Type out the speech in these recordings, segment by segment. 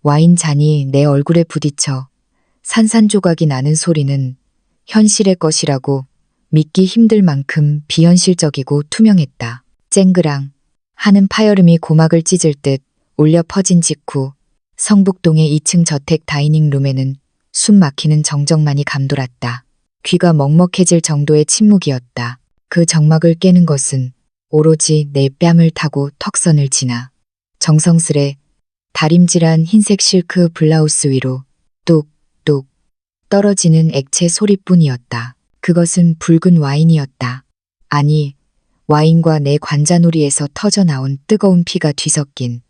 와인 잔이 내 얼굴에 부딪혀 산산조각이 나는 소리는 현실의 것이라고 믿기 힘들 만큼 비현실적이고 투명했다. 쨍그랑 하는 파열음이 고막을 찢을 듯 울려 퍼진 직후 성북동의 2층 저택 다이닝룸에는 숨 막히는 정적만이 감돌았다. 귀가 먹먹해질 정도의 침묵이었다. 그 정막을 깨는 것은 오로지 내 뺨을 타고 턱선을 지나 정성스레 다림질한 흰색 실크 블라우스 위로 뚝뚝 떨어지는 액체 소리뿐이었다. 그것은 붉은 와인이었다. 아니, 와인과 내 관자놀이에서 터져나온 뜨거운 피가 뒤섞인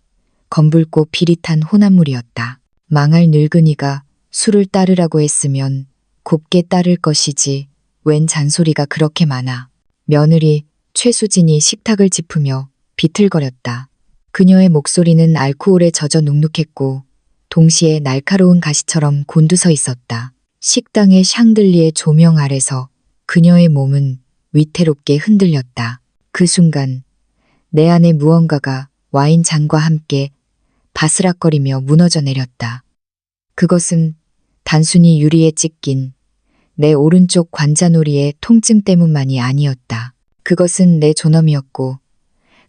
검붉고 비릿한 혼합물이었다. 망할 늙은이가 술을 따르라고 했으면 곱게 따를 것이지 웬 잔소리가 그렇게 많아. 며느리 최수진이 식탁을 짚으며 비틀거렸다. 그녀의 목소리는 알코올에 젖어 눅눅했고 동시에 날카로운 가시처럼 곤두서 있었다. 식당의 샹들리에 조명 아래서 그녀의 몸은 위태롭게 흔들렸다. 그 순간 내 안에 무언가가 와인 잔과 함께 바스락거리며 무너져 내렸다. 그것은 단순히 유리에 찢긴 내 오른쪽 관자놀이의 통증 때문만이 아니었다. 그것은 내 존엄이었고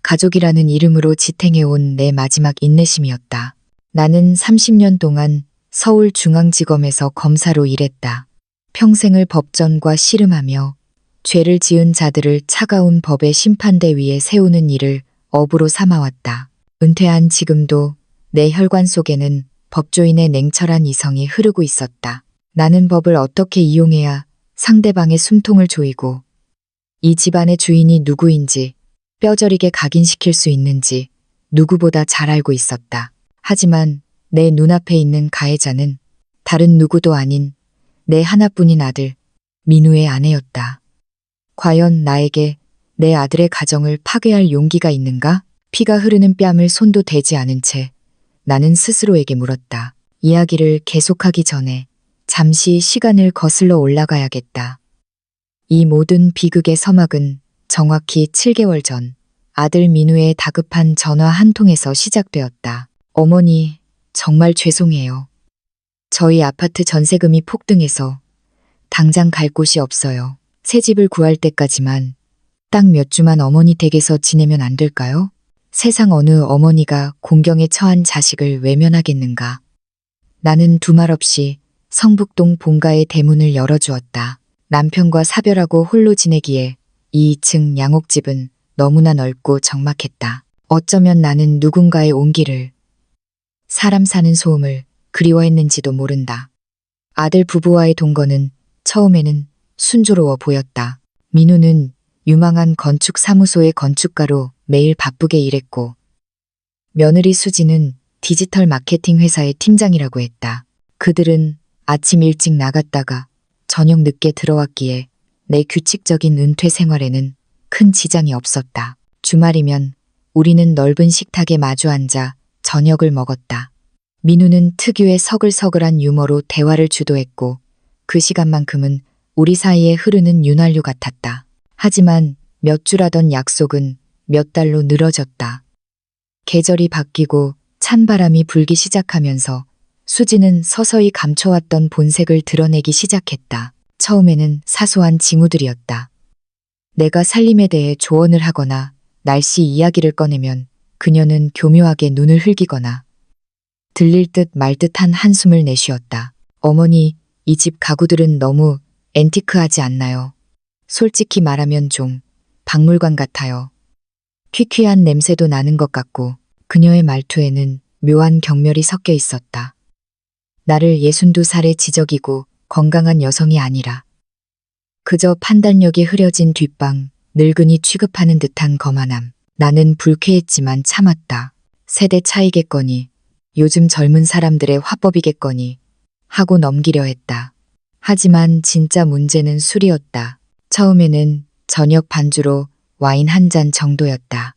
가족이라는 이름으로 지탱해온 내 마지막 인내심이었다. 나는 30년 동안 서울중앙지검에서 검사로 일했다. 평생을 법전과 씨름하며 죄를 지은 자들을 차가운 법의 심판대 위에 세우는 일을 업으로 삼아왔다. 은퇴한 지금도 내 혈관 속에는 법조인의 냉철한 이성이 흐르고 있었다. 나는 법을 어떻게 이용해야 상대방의 숨통을 조이고 이 집안의 주인이 누구인지 뼈저리게 각인시킬 수 있는지 누구보다 잘 알고 있었다. 하지만 내 눈앞에 있는 가해자는 다른 누구도 아닌 내 하나뿐인 아들 민우의 아내였다. 과연 나에게 내 아들의 가정을 파괴할 용기가 있는가? 피가 흐르는 뺨을 손도 대지 않은 채 나는 스스로에게 물었다. 이야기를 계속하기 전에 잠시 시간을 거슬러 올라가야겠다. 이 모든 비극의 서막은 정확히 7개월 전 아들 민우의 다급한 전화 한 통에서 시작되었다. 어머니, 정말 죄송해요. 저희 아파트 전세금이 폭등해서 당장 갈 곳이 없어요. 새 집을 구할 때까지만 딱 몇 주만 어머니 댁에서 지내면 안 될까요? 세상 어느 어머니가 공경에 처한 자식을 외면하겠는가. 나는 두말 없이 성북동 본가의 대문을 열어주었다. 남편과 사별하고 홀로 지내기에 이 2층 양옥집은 너무나 넓고 적막했다. 어쩌면 나는 누군가의 온기를, 사람 사는 소음을 그리워했는지도 모른다. 아들 부부와의 동거는 처음에는 순조로워 보였다. 민우는 유망한 건축사무소의 건축가로 매일 바쁘게 일했고 며느리 수지는 디지털 마케팅 회사의 팀장이라고 했다. 그들은 아침 일찍 나갔다가 저녁 늦게 들어왔기에 내 규칙적인 은퇴 생활에는 큰 지장이 없었다. 주말이면 우리는 넓은 식탁에 마주 앉아 저녁을 먹었다. 민우는 특유의 서글서글한 유머로 대화를 주도했고 그 시간만큼은 우리 사이에 흐르는 윤활유 같았다. 하지만 몇 주라던 약속은 몇 달로 늘어졌다. 계절이 바뀌고 찬바람이 불기 시작하면서 수지는 서서히 감춰왔던 본색을 드러내기 시작했다. 처음에는 사소한 징후들이었다. 내가 살림에 대해 조언을 하거나 날씨 이야기를 꺼내면 그녀는 교묘하게 눈을 흘기거나 들릴 듯 말 듯한 한숨을 내쉬었다. 어머니, 이 집 가구들은 너무 앤티크하지 않나요? 솔직히 말하면 좀 박물관 같아요. 퀴퀴한 냄새도 나는 것 같고 그녀의 말투에는 묘한 경멸이 섞여 있었다. 나를 62살의 지적이고 건강한 여성이 아니라 그저 판단력이 흐려진 뒷방, 늙은이 취급하는 듯한 거만함. 나는 불쾌했지만 참았다. 세대 차이겠거니, 요즘 젊은 사람들의 화법이겠거니 하고 넘기려 했다. 하지만 진짜 문제는 술이었다. 처음에는 저녁 반주로 와인 한 잔 정도였다.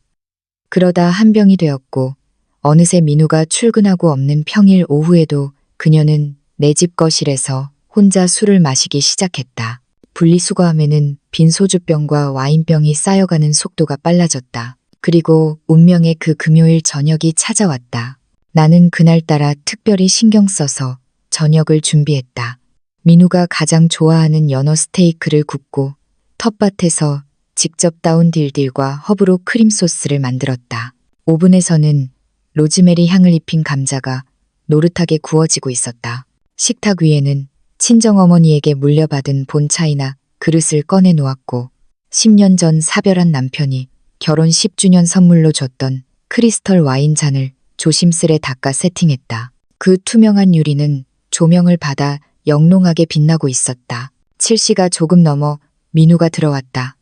그러다 한 병이 되었고 어느새 민우가 출근하고 없는 평일 오후에도 그녀는 내 집 거실에서 혼자 술을 마시기 시작했다. 분리수거함에는 빈 소주병과 와인병이 쌓여가는 속도가 빨라졌다. 그리고 운명의 그 금요일 저녁이 찾아왔다. 나는 그날따라 특별히 신경 써서 저녁을 준비했다. 민우가 가장 좋아하는 연어 스테이크를 굽고 텃밭에서 직접 따온 딜딜과 허브로 크림 소스를 만들었다. 오븐에서는 로즈메리 향을 입힌 감자가 노릇하게 구워지고 있었다. 식탁 위에는 친정어머니에게 물려받은 본차이나 그릇을 꺼내 놓았고 10년 전 사별한 남편이 결혼 10주년 선물로 줬던 크리스털 와인잔을 조심스레 닦아 세팅했다. 그 투명한 유리는 조명을 받아 영롱하게 빛나고 있었다. 7시가 조금 넘어 민우가 들어왔다.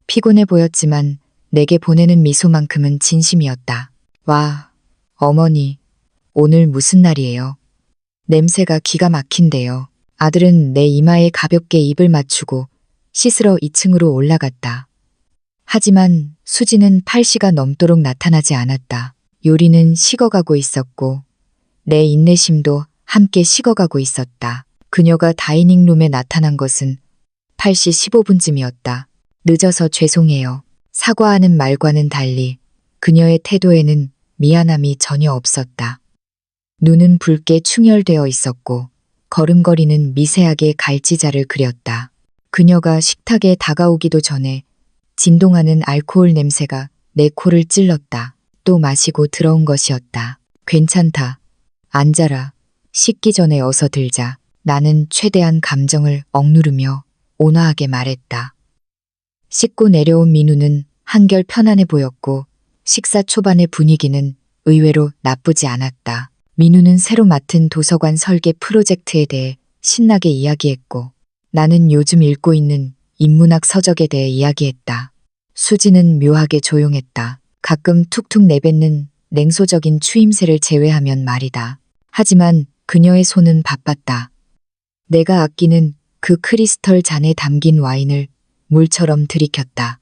피곤해 보였지만 내게 보내는 미소만큼은 진심이었다. 와, 어머니, 오늘 무슨 날이에요? 냄새가 기가 막힌데요. 아들은 내 이마에 가볍게 입을 맞추고 씻으러 2층으로 올라갔다. 하지만 수지는 8시가 넘도록 나타나지 않았다. 요리는 식어가고 있었고 내 인내심도 함께 식어가고 있었다. 그녀가 다이닝룸에 나타난 것은 8시 15분쯤이었다. 늦어서 죄송해요. 사과하는 말과는 달리 그녀의 태도에는 미안함이 전혀 없었다. 눈은 붉게 충혈되어 있었고 걸음걸이는 미세하게 갈지자를 그렸다. 그녀가 식탁에 다가오기도 전에 진동하는 알코올 냄새가 내 코를 찔렀다. 또 마시고 들어온 것이었다. 괜찮다. 앉아라. 씻기 전에 어서 들자. 나는 최대한 감정을 억누르며 온화하게 말했다. 씻고 내려온 민우는 한결 편안해 보였고 식사 초반의 분위기는 의외로 나쁘지 않았다. 민우는 새로 맡은 도서관 설계 프로젝트에 대해 신나게 이야기했고 나는 요즘 읽고 있는 인문학 서적에 대해 이야기했다. 수지는 묘하게 조용했다. 가끔 툭툭 내뱉는 냉소적인 추임새를 제외하면 말이다. 하지만 그녀의 손은 바빴다. 내가 아끼는 그 크리스털 잔에 담긴 와인을 물처럼 들이켰다.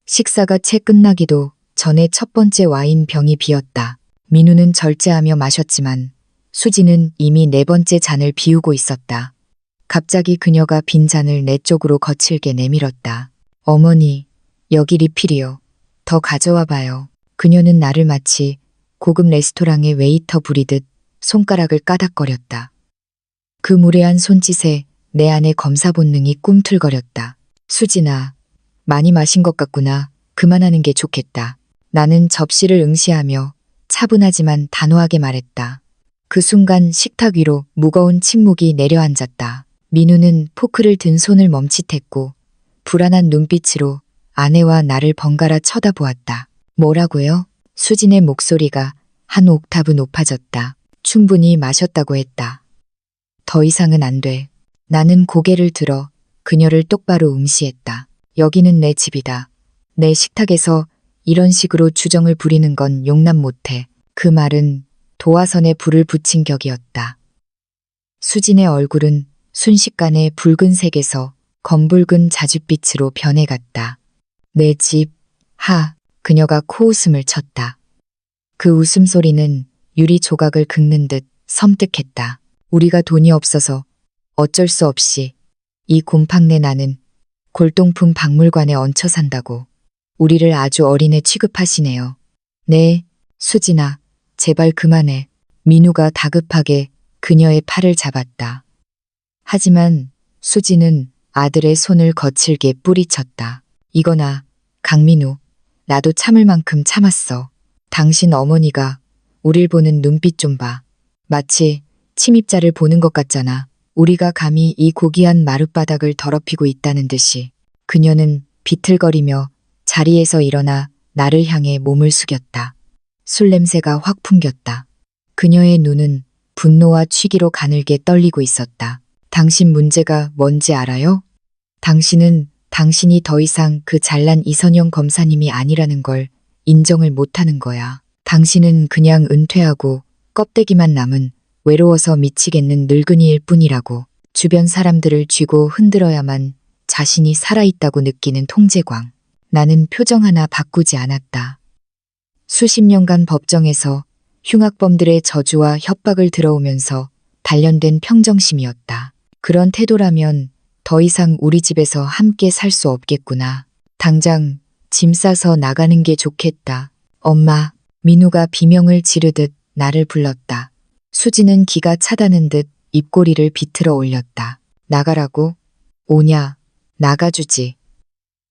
식사가 채 끝나기도 전에 첫 번째 와인 병이 비었다. 민우는 절제하며 마셨지만 수지는 이미 네 번째 잔을 비우고 있었다. 갑자기 그녀가 빈 잔을 내 쪽으로 거칠게 내밀었다. 어머니, 여기 리필이요. 더 가져와 봐요. 그녀는 나를 마치 고급 레스토랑의 웨이터 부리듯 손가락을 까닥거렸다. 그 무례한 손짓에 내 안의 검사 본능이 꿈틀거렸다. 수진아, 많이 마신 것 같구나. 그만하는 게 좋겠다. 나는 접시를 응시하며 차분하지만 단호하게 말했다. 그 순간 식탁 위로 무거운 침묵이 내려앉았다. 민우는 포크를 든 손을 멈칫했고 불안한 눈빛으로 아내와 나를 번갈아 쳐다보았다. 뭐라고요? 수진의 목소리가 한 옥타브 높아졌다. 충분히 마셨다고 했다. 더 이상은 안 돼. 나는 고개를 들어 그녀를 똑바로 응시했다. 여기는 내 집이다. 내 식탁에서 이런 식으로 주정을 부리는 건 용납 못해. 그 말은 도화선에 불을 붙인 격이었다. 수진의 얼굴은 순식간에 붉은색에서 검붉은 자줏빛으로 변해갔다. 내 집, 그녀가 코웃음을 쳤다. 그 웃음소리는 유리 조각을 긁는 듯 섬뜩했다. 우리가 돈이 없어서 어쩔 수 없이 이 곰팡내 나는 골동품 박물관에 얹혀 산다고 우리를 아주 어린애 취급하시네요. 네, 수진아, 제발 그만해. 민우가 다급하게 그녀의 팔을 잡았다. 하지만 수진은 아들의 손을 거칠게 뿌리쳤다. 이거나, 강민우, 나도 참을 만큼 참았어. 당신 어머니가 우릴 보는 눈빛 좀 봐. 마치 침입자를 보는 것 같잖아. 우리가 감히 이 고귀한 마룻바닥을 더럽히고 있다는 듯이. 그녀는 비틀거리며 자리에서 일어나 나를 향해 몸을 숙였다. 술 냄새가 확 풍겼다. 그녀의 눈은 분노와 취기로 가늘게 떨리고 있었다. 당신 문제가 뭔지 알아요? 당신은 당신이 더 이상 그 잘난 이선영 검사님이 아니라는 걸 인정을 못하는 거야. 당신은 그냥 은퇴하고 껍데기만 남은 외로워서 미치겠는 늙은이일 뿐이라고. 주변 사람들을 쥐고 흔들어야만 자신이 살아있다고 느끼는 통제광. 나는 표정 하나 바꾸지 않았다. 수십 년간 법정에서 흉악범들의 저주와 협박을 들어오면서 단련된 평정심이었다. 그런 태도라면 더 이상 우리 집에서 함께 살 수 없겠구나. 당장 짐 싸서 나가는 게 좋겠다. 엄마, 민우가 비명을 지르듯 나를 불렀다. 수지는 기가 차다는 듯 입꼬리를 비틀어 올렸다. 나가라고? 오냐? 나가주지.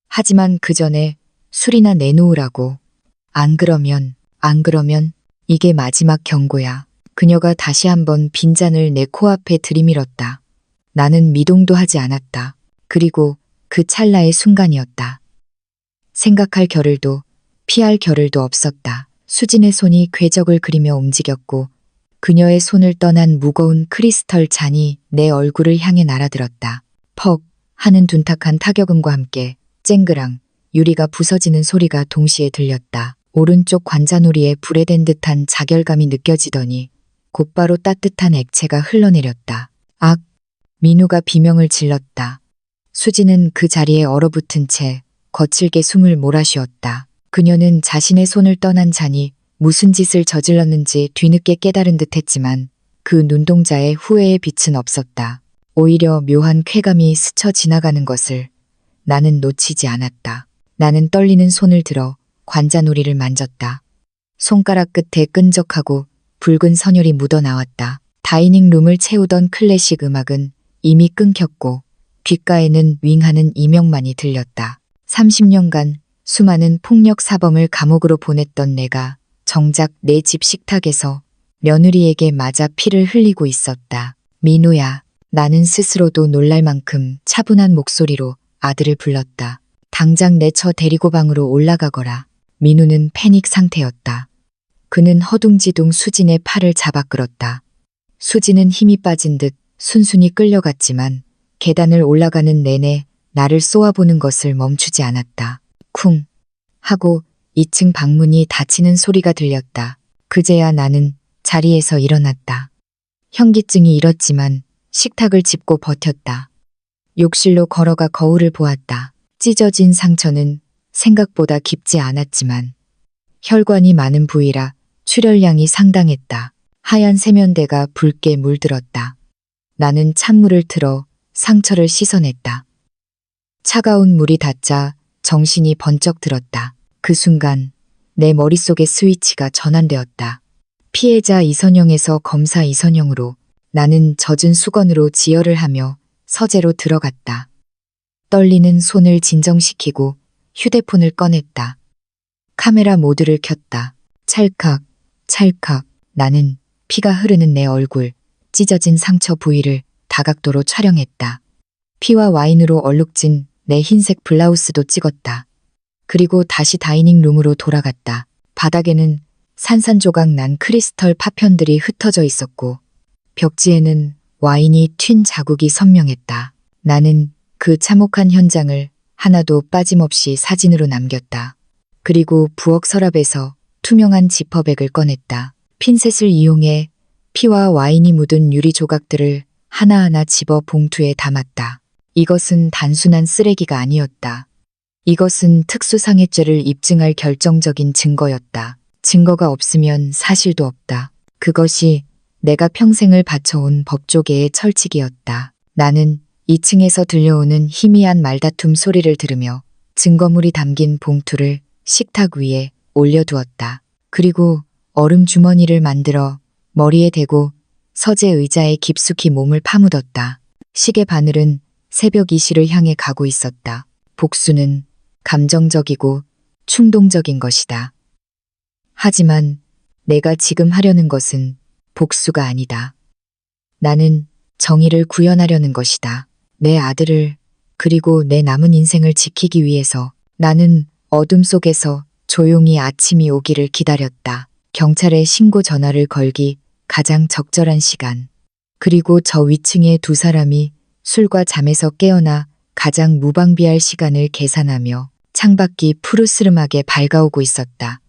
하지만 그 전에 술이나 내놓으라고. 안 그러면 이게 마지막 경고야. 그녀가 다시 한번 빈잔을 내 코앞에 들이밀었다. 나는 미동도 하지 않았다. 그리고 그 찰나의 순간이었다. 생각할 겨를도 피할 겨를도 없었다. 수진의 손이 궤적을 그리며 움직였고 그녀의 손을 떠난 무거운 크리스털 잔이 내 얼굴을 향해 날아들었다. 퍽 하는 둔탁한 타격음과 함께 쨍그랑 유리가 부서지는 소리가 동시에 들렸다. 오른쪽 관자놀이에 불에 댄 듯한 자결감이 느껴지더니 곧바로 따뜻한 액체가 흘러내렸다. 악! 민우가 비명을 질렀다. 수지는 그 자리에 얼어붙은 채 거칠게 숨을 몰아쉬었다. 그녀는 자신의 손을 떠난 잔이 무슨 짓을 저질렀는지 뒤늦게 깨달은 듯했지만 그 눈동자에 후회의 빛은 없었다. 오히려 묘한 쾌감이 스쳐 지나가는 것을 나는 놓치지 않았다. 나는 떨리는 손을 들어 관자놀이를 만졌다. 손가락 끝에 끈적하고 붉은 선혈이 묻어나왔다. 다이닝 룸을 채우던 클래식 음악은 이미 끊겼고 귓가에는 윙하는 이명만이 들렸다. 30년간 수많은 폭력 사범을 감옥으로 보냈던 내가 정작 내 집 식탁에서 며느리에게 맞아 피를 흘리고 있었다. 민우야. 나는 스스로도 놀랄 만큼 차분한 목소리로 아들을 불렀다. 당장 내 처 데리고 방으로 올라가거라. 민우는 패닉 상태였다. 그는 허둥지둥 수진의 팔을 잡아 끌었다. 수진은 힘이 빠진 듯 순순히 끌려갔지만 계단을 올라가는 내내 나를 쏘아보는 것을 멈추지 않았다. 쿵 하고 2층 방문이 닫히는 소리가 들렸다. 그제야 나는 자리에서 일어났다. 현기증이 일었지만 식탁을 짚고 버텼다. 욕실로 걸어가 거울을 보았다. 찢어진 상처는 생각보다 깊지 않았지만 혈관이 많은 부위라 출혈량이 상당했다. 하얀 세면대가 붉게 물들었다. 나는 찬물을 틀어 상처를 씻어냈다. 차가운 물이 닿자 정신이 번쩍 들었다. 그 순간 내 머릿속의 스위치가 전환되었다. 피해자 이선영에서 검사 이선영으로 나는 젖은 수건으로 지혈을 하며 서재로 들어갔다. 떨리는 손을 진정시키고 휴대폰을 꺼냈다. 카메라 모드를 켰다. 찰칵, 찰칵. 나는 피가 흐르는 내 얼굴, 찢어진 상처 부위를 다각도로 촬영했다. 피와 와인으로 얼룩진 내 흰색 블라우스도 찍었다. 그리고 다시 다이닝 룸으로 돌아갔다. 바닥에는 산산조각 난 크리스털 파편들이 흩어져 있었고 벽지에는 와인이 튄 자국이 선명했다. 나는 그 참혹한 현장을 하나도 빠짐없이 사진으로 남겼다. 그리고 부엌 서랍에서 투명한 지퍼백을 꺼냈다. 핀셋을 이용해 피와 와인이 묻은 유리 조각들을 하나하나 집어 봉투에 담았다. 이것은 단순한 쓰레기가 아니었다. 이것은 특수상해죄를 입증할 결정적인 증거였다. 증거가 없으면 사실도 없다. 그것이 내가 평생을 바쳐온 법조계의 철칙이었다. 나는 2층에서 들려오는 희미한 말다툼 소리를 들으며 증거물이 담긴 봉투를 식탁 위에 올려두었다. 그리고 얼음 주머니를 만들어 머리에 대고 서재 의자에 깊숙이 몸을 파묻었다. 시계 바늘은 새벽 2시를 향해 가고 있었다. 복수는 감정적이고 충동적인 것이다. 하지만 내가 지금 하려는 것은 복수가 아니다. 나는 정의를 구현하려는 것이다. 내 아들을 그리고 내 남은 인생을 지키기 위해서 나는 어둠 속에서 조용히 아침이 오기를 기다렸다. 경찰에 신고 전화를 걸기 가장 적절한 시간. 그리고 저 위층의 두 사람이 술과 잠에서 깨어나 가장 무방비할 시간을 계산하며 창밖이 푸르스름하게 밝아오고 있었다.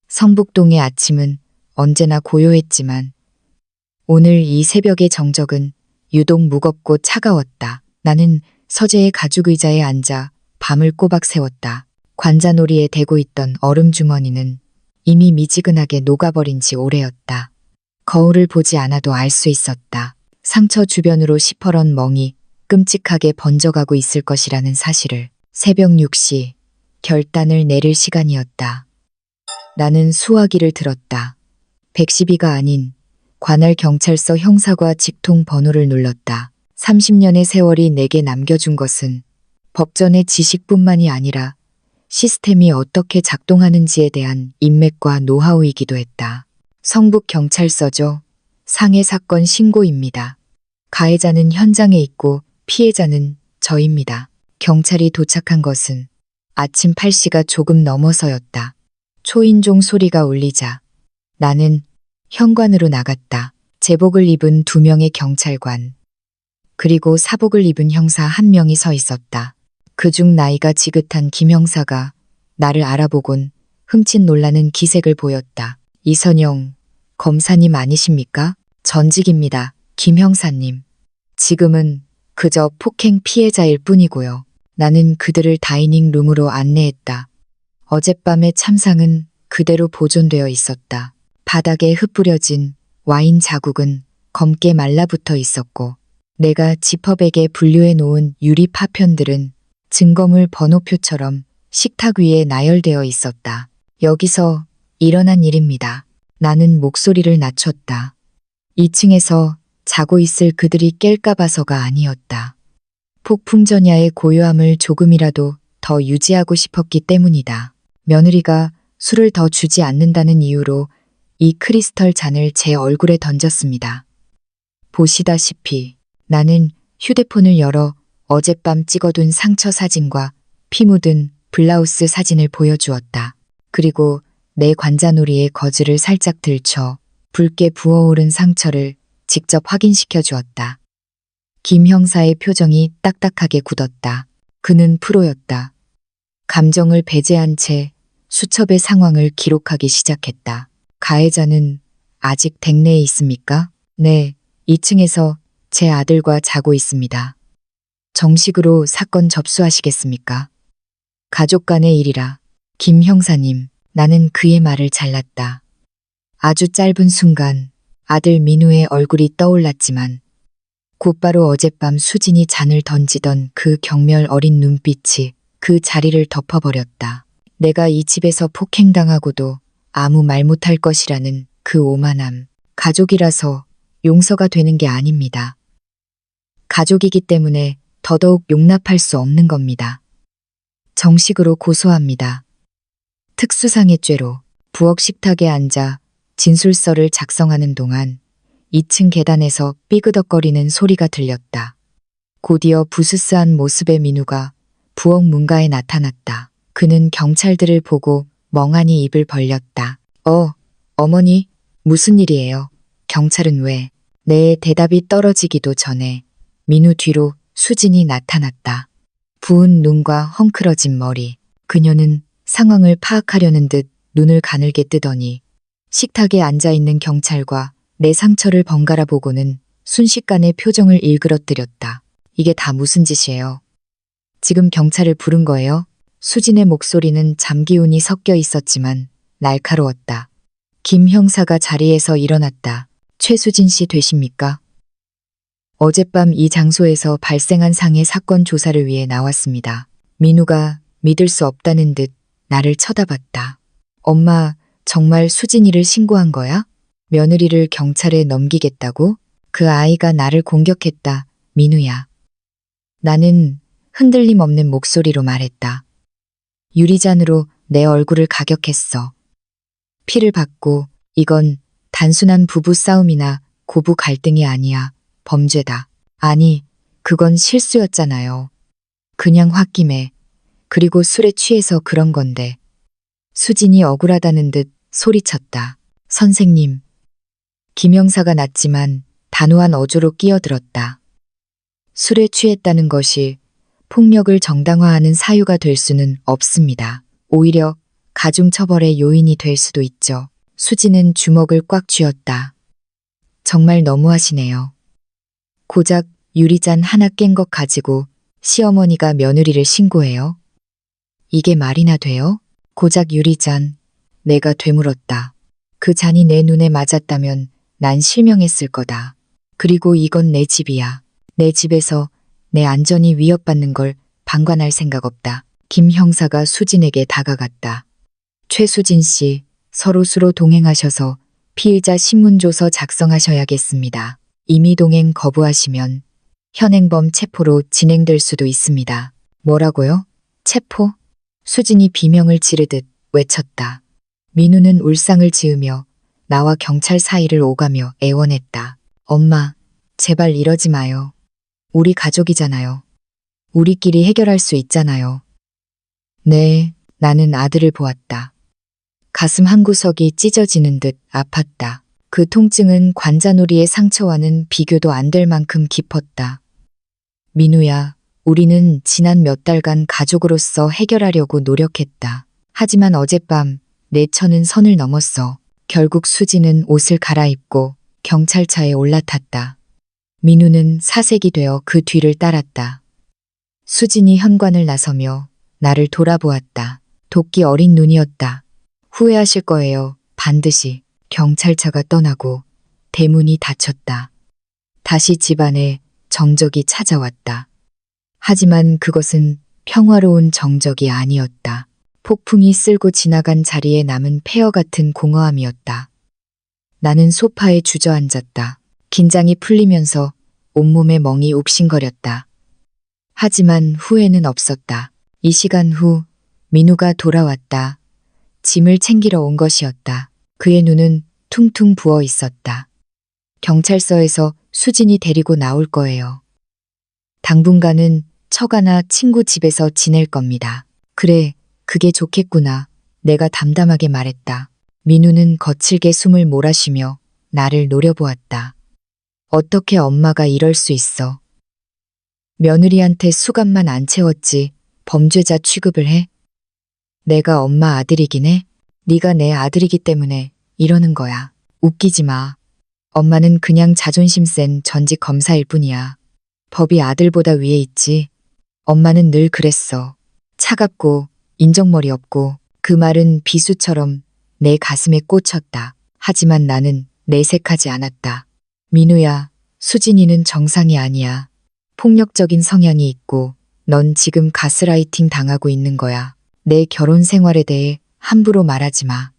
성북동의 아침은 언제나 고요했지만 오늘 이 새벽의 정적은 유독 무겁고 차가웠다. 나는 서재의 가죽 의자에 앉아 밤을 꼬박 새웠다. 관자놀이에 대고 있던 얼음 주머니는 이미 미지근하게 녹아버린 지 오래였다. 거울을 보지 않아도 알 수 있었다. 상처 주변으로 시퍼런 멍이 끔찍하게 번져가고 있을 것이라는 사실을. 새벽 6시, 결단을 내릴 시간이었다. 나는 수화기를 들었다. 112가 아닌 관할 경찰서 형사과 직통 번호를 눌렀다. 30년의 세월이 내게 남겨준 것은 법전의 지식뿐만이 아니라 시스템이 어떻게 작동하는지에 대한 인맥과 노하우이기도 했다. 성북경찰서죠. 상해 사건 신고입니다. 가해자는 현장에 있고 피해자는 저입니다. 경찰이 도착한 것은 아침 8시가 조금 넘어서였다. 초인종 소리가 울리자 나는 현관으로 나갔다. 제복을 입은 2명의 경찰관, 그리고 사복을 입은 형사 1명이 서 있었다. 그중 나이가 지긋한 김 형사가 나를 알아보곤 흠칫 놀라는 기색을 보였다. 이선영 검사님 아니십니까? 전직입니다. 김 형사님. 지금은 그저 폭행 피해자일 뿐이고요. 나는 그들을 다이닝 룸으로 안내했다. 어젯밤의 참상은 그대로 보존되어 있었다. 바닥에 흩뿌려진 와인 자국은 검게 말라붙어 있었고 내가 지퍼백에 분류해 놓은 유리 파편들은 증거물 번호표처럼 식탁 위에 나열되어 있었다. 여기서 일어난 일입니다. 나는 목소리를 낮췄다. 2층에서 자고 있을 그들이 깰까 봐서가 아니었다. 폭풍 전야의 고요함을 조금이라도 더 유지하고 싶었기 때문이다. 며느리가 술을 더 주지 않는다는 이유로 이 크리스털 잔을 제 얼굴에 던졌습니다. 보시다시피 나는 휴대폰을 열어 어젯밤 찍어둔 상처 사진과 피 묻은 블라우스 사진을 보여주었다. 그리고 내 관자놀이의 거즈를 살짝 들쳐 붉게 부어오른 상처를 직접 확인시켜 주었다. 김 형사의 표정이 딱딱하게 굳었다. 그는 프로였다. 감정을 배제한 채 수첩의 상황을 기록하기 시작했다. 가해자는 아직 댁내에 있습니까? 네, 2층에서 제 아들과 자고 있습니다. 정식으로 사건 접수하시겠습니까? 가족 간의 일이라. 김 형사님, 나는 그의 말을 잘랐다. 아주 짧은 순간 아들 민우의 얼굴이 떠올랐지만 곧바로 어젯밤 수진이 잔을 던지던 그 경멸 어린 눈빛이 그 자리를 덮어버렸다. 내가 이 집에서 폭행당하고도 아무 말 못할 것이라는 그 오만함. 가족이라서 용서가 되는 게 아닙니다. 가족이기 때문에 더더욱 용납할 수 없는 겁니다. 정식으로 고소합니다. 특수상해 죄로. 부엌 식탁에 앉아 진술서를 작성하는 동안 2층 계단에서 삐그덕거리는 소리가 들렸다. 곧이어 부스스한 모습의 민우가 부엌 문가에 나타났다. 그는 경찰들을 보고 멍하니 입을 벌렸다. 어머니, 무슨 일이에요? 경찰은 왜? 내 대답이 떨어지기도 전에 민우 뒤로 수진이 나타났다. 부은 눈과 헝클어진 머리. 그녀는 상황을 파악하려는 듯 눈을 가늘게 뜨더니 식탁에 앉아있는 경찰과 내 상처를 번갈아 보고는 순식간에 표정을 일그러뜨렸다. 이게 다 무슨 짓이에요? 지금 경찰을 부른 거예요? 수진의 목소리는 잠기운이 섞여 있었지만 날카로웠다. 김 형사가 자리에서 일어났다. 최수진 씨 되십니까? 어젯밤 이 장소에서 발생한 상해 사건 조사를 위해 나왔습니다. 민우가 믿을 수 없다는 듯 나를 쳐다봤다. 엄마, 정말 수진이를 신고한 거야? 며느리를 경찰에 넘기겠다고? 그 아이가 나를 공격했다. 민우야. 나는 흔들림 없는 목소리로 말했다. 유리잔으로 내 얼굴을 가격했어. 피를 받고 이건 단순한 부부 싸움이나 고부 갈등이 아니야. 범죄다. 아니, 그건 실수였잖아요. 그냥 홧김에. 그리고 술에 취해서 그런 건데. 수진이 억울하다는 듯 소리쳤다. 선생님. 김 형사가 낮지만 단호한 어조로 끼어들었다. 술에 취했다는 것이 폭력을 정당화하는 사유가 될 수는 없습니다. 오히려 가중처벌의 요인이 될 수도 있죠. 수진은 주먹을 꽉 쥐었다. 정말 너무하시네요. 고작 유리잔 하나 깬 것 가지고 시어머니가 며느리를 신고해요? 이게 말이나 돼요? 고작 유리잔. 내가 되물었다. 그 잔이 내 눈에 맞았다면 난 실명했을 거다. 그리고 이건 내 집이야. 내 집에서 내 안전이 위협받는 걸 방관할 생각 없다. 김 형사가 수진에게 다가갔다. 최수진 씨, 서로 동행하셔서 피의자 신문조서 작성하셔야겠습니다. 임의동행 거부하시면 현행범 체포로 진행될 수도 있습니다. 뭐라고요? 체포? 수진이 비명을 지르듯 외쳤다. 민우는 울상을 지으며 나와 경찰 사이를 오가며 애원했다. 엄마, 제발 이러지 마요. 우리 가족이잖아요. 우리끼리 해결할 수 있잖아요. 네, 나는 아들을 보았다. 가슴 한구석이 찢어지는 듯 아팠다. 그 통증은 관자놀이의 상처와는 비교도 안 될 만큼 깊었다. 민우야, 우리는 지난 몇 달간 가족으로서 해결하려고 노력했다. 하지만 어젯밤 내 처는 선을 넘었어. 결국 수지는 옷을 갈아입고 경찰차에 올라탔다. 민우는 사색이 되어 그 뒤를 따랐다. 수진이 현관을 나서며 나를 돌아보았다. 도끼 어린 눈이었다. 후회하실 거예요. 반드시. 경찰차가 떠나고 대문이 닫혔다. 다시 집안에 정적이 찾아왔다. 하지만 그것은 평화로운 정적이 아니었다. 폭풍이 쓸고 지나간 자리에 남은 폐허 같은 공허함이었다. 나는 소파에 주저앉았다. 긴장이 풀리면서 온몸에 멍이 욱신거렸다. 하지만 후회는 없었다. 이 시간 후 민우가 돌아왔다. 짐을 챙기러 온 것이었다. 그의 눈은 퉁퉁 부어 있었다. 경찰서에서 수진이 데리고 나올 거예요. 당분간은 처가나 친구 집에서 지낼 겁니다. 그래, 그게 좋겠구나. 내가 담담하게 말했다. 민우는 거칠게 숨을 몰아쉬며 나를 노려보았다. 어떻게 엄마가 이럴 수 있어? 며느리한테 수갑만 안 채웠지 범죄자 취급을 해? 내가 엄마 아들이긴 해? 네가 내 아들이기 때문에 이러는 거야. 웃기지 마. 엄마는 그냥 자존심 센 전직 검사일 뿐이야. 법이 아들보다 위에 있지. 엄마는 늘 그랬어. 차갑고 인정머리 없고. 그 말은 비수처럼 내 가슴에 꽂혔다. 하지만 나는 내색하지 않았다. 민우야, 수진이는 정상이 아니야. 폭력적인 성향이 있고 넌 지금 가스라이팅 당하고 있는 거야. 내 결혼 생활에 대해 함부로 말하지 마.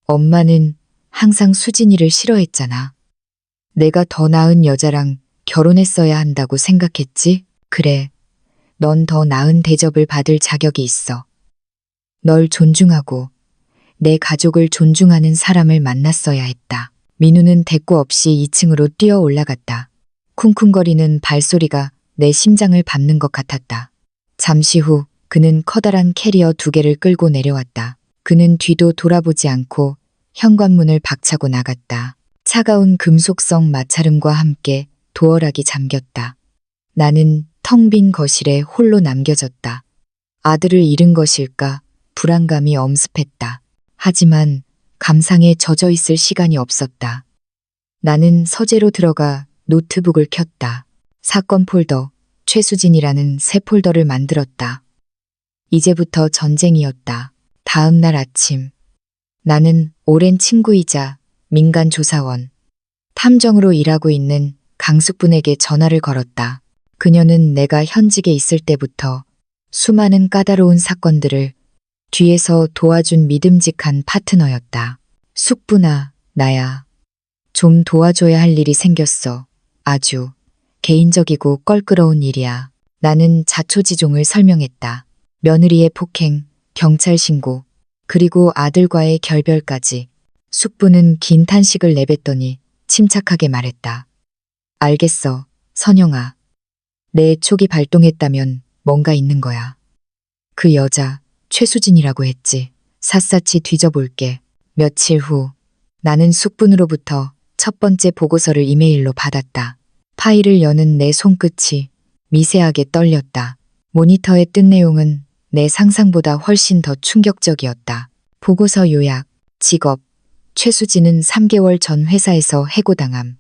엄마는 항상 수진이를 싫어했잖아. 내가 더 나은 여자랑 결혼했어야 한다고 생각했지? 그래. 넌 더 나은 대접을 받을 자격이 있어. 널 존중하고 내 가족을 존중하는 사람을 만났어야 했다. 민우는 대꾸 없이 2층으로 뛰어 올라갔다. 쿵쿵거리는 발소리가 내 심장을 밟는 것 같았다. 잠시 후 그는 커다란 캐리어 2개를 끌고 내려왔다. 그는 뒤도 돌아보지 않고 현관문을 박차고 나갔다. 차가운 금속성 마찰음과 함께 도어락이 잠겼다. 나는 텅 빈 거실에 홀로 남겨졌다. 아들을 잃은 것일까 불안감이 엄습했다. 하지만 감상에 젖어 있을 시간이 없었다. 나는 서재로 들어가 노트북을 켰다. 사건 폴더, 최수진이라는 새 폴더를 만들었다. 이제부터 전쟁이었다. 다음 날 아침, 나는 오랜 친구이자 민간 조사원, 탐정으로 일하고 있는 강숙분에게 전화를 걸었다. 그녀는 내가 현직에 있을 때부터 수많은 까다로운 사건들을 뒤에서 도와준 믿음직한 파트너였다. 숙부나 나야. 좀 도와줘야 할 일이 생겼어. 아주 개인적이고 껄끄러운 일이야. 나는 자초지종을 설명했다. 며느리의 폭행, 경찰 신고, 그리고 아들과의 결별까지. 숙부는 긴 탄식을 내뱉더니 침착하게 말했다. 알겠어, 선영아. 내 촉이 발동했다면 뭔가 있는 거야. 그 여자, 최수진이라고 했지. 샅샅이 뒤져볼게. 며칠 후, 나는 숙분으로부터 첫 번째 보고서를 이메일로 받았다. 파일을 여는 내 손끝이 미세하게 떨렸다. 모니터에 뜬 내용은 내 상상보다 훨씬 더 충격적이었다. 보고서 요약, 직업, 최수진은 3개월 전 회사에서 해고당함.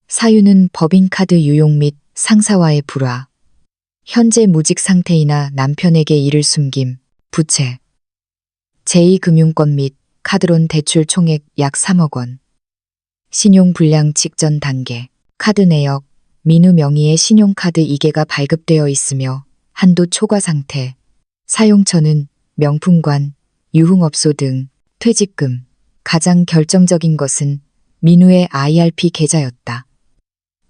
사유는 법인카드 유용 및 상사와의 불화. 현재 무직 상태이나 남편에게 일을 숨김, 부채. 제2금융권 및 카드론 대출 총액 약 3억 원. 신용 불량 직전 단계. 카드 내역, 민우 명의의 신용카드 2개가 발급되어 있으며 한도 초과 상태. 사용처는 명품관, 유흥업소 등. 퇴직금, 가장 결정적인 것은 민우의 IRP 계좌였다.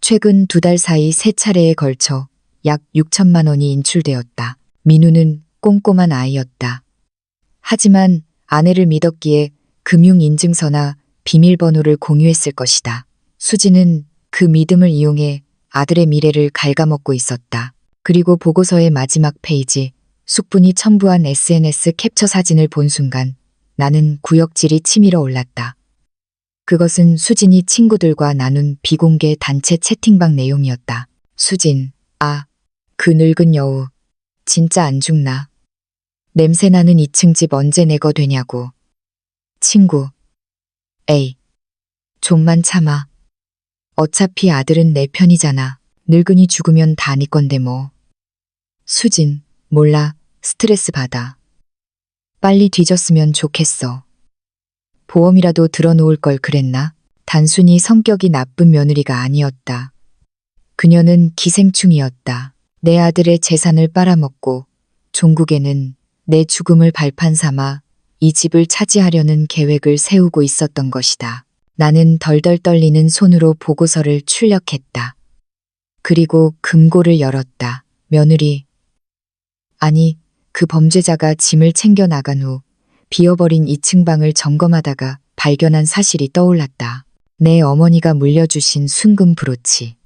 최근 2달 사이 3차례에 걸쳐 약 6천만 원이 인출되었다. 민우는 꼼꼼한 아이였다. 하지만 아내를 믿었기에 금융인증서나 비밀번호를 공유했을 것이다. 수지는 그 믿음을 이용해 아들의 미래를 갉아먹고 있었다. 그리고 보고서의 마지막 페이지, 숙분이 첨부한 SNS 캡처 사진을 본 순간 나는 구역질이 치밀어 올랐다. 그것은 수진이 친구들과 나눈 비공개 단체 채팅방 내용이었다. 수진, 그 늙은 여우. 진짜 안 죽나? 냄새나는 2층 집 언제 내거 되냐고. 친구. 에이. 좀만 참아. 어차피 아들은 내 편이잖아. 늙은이 죽으면 다 네 건데 뭐. 수진, 몰라. 스트레스 받아. 빨리 뒤졌으면 좋겠어. 보험이라도 들어놓을 걸 그랬나? 단순히 성격이 나쁜 며느리가 아니었다. 그녀는 기생충이었다. 내 아들의 재산을 빨아먹고 종국에는 내 죽음을 발판 삼아 이 집을 차지하려는 계획을 세우고 있었던 것이다. 나는 덜덜 떨리는 손으로 보고서를 출력했다. 그리고 금고를 열었다. 며느리. 아니, 그 범죄자가 짐을 챙겨 나간 후 비어버린 2층 방을 점검하다가 발견한 사실이 떠올랐다. 내 어머니가 물려주신 순금 브로치.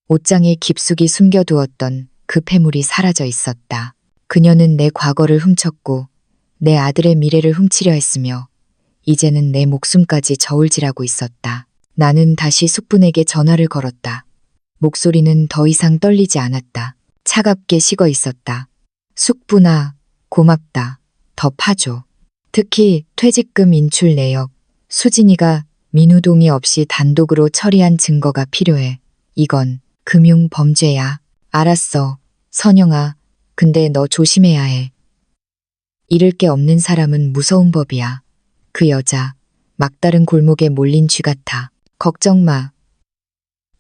옷장에 깊숙이 숨겨두었던 그 폐물이 사라져 있었다. 그녀는 내 과거를 훔쳤고 내 아들의 미래를 훔치려 했으며 이제는 내 목숨까지 저울질하고 있었다. 나는 다시 숙분에게 전화를 걸었다. 목소리는 더 이상 떨리지 않았다. 차갑게 식어 있었다. 숙분아, 고맙다. 더 파줘. 특히 퇴직금 인출 내역, 수진이가 민우 동의 없이 단독으로 처리한 증거가 필요해. 이건 금융범죄야. 알았어. 선영아, 근데 너 조심해야 해. 잃을 게 없는 사람은 무서운 법이야. 그 여자, 막다른 골목에 몰린 쥐 같아. 걱정 마.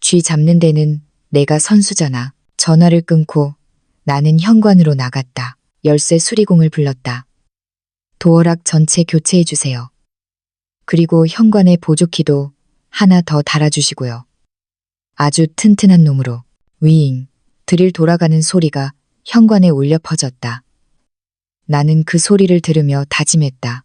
쥐 잡는 데는 내가 선수잖아. 전화를 끊고 나는 현관으로 나갔다. 열쇠 수리공을 불렀다. 도어락 전체 교체해주세요. 그리고 현관에 보조키도 하나 더 달아주시고요. 아주 튼튼한 놈으로. 위잉, 드릴 돌아가는 소리가 현관에 울려 퍼졌다. 나는 그 소리를 들으며 다짐했다.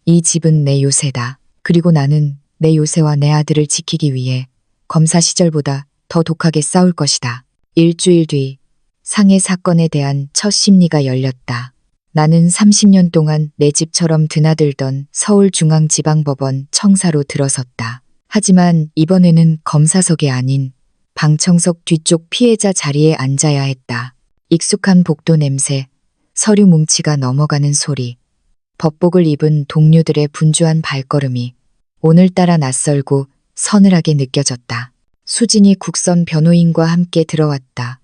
이 집은 내 요새다. 그리고 나는 내 요새와 내 아들을 지키기 위해 검사 시절보다 더 독하게 싸울 것이다. 일주일 뒤 상해 사건에 대한 첫 심리가 열렸다. 나는 30년 동안 내 집처럼 드나들던 서울중앙지방법원 청사로 들어섰다. 하지만 이번에는 검사석이 아닌 방청석 뒤쪽 피해자 자리에 앉아야 했다. 익숙한 복도 냄새, 서류 뭉치가 넘어가는 소리, 법복을 입은 동료들의 분주한 발걸음이 오늘따라 낯설고 서늘하게 느껴졌다. 수진이 국선 변호인과 함께 들어왔다.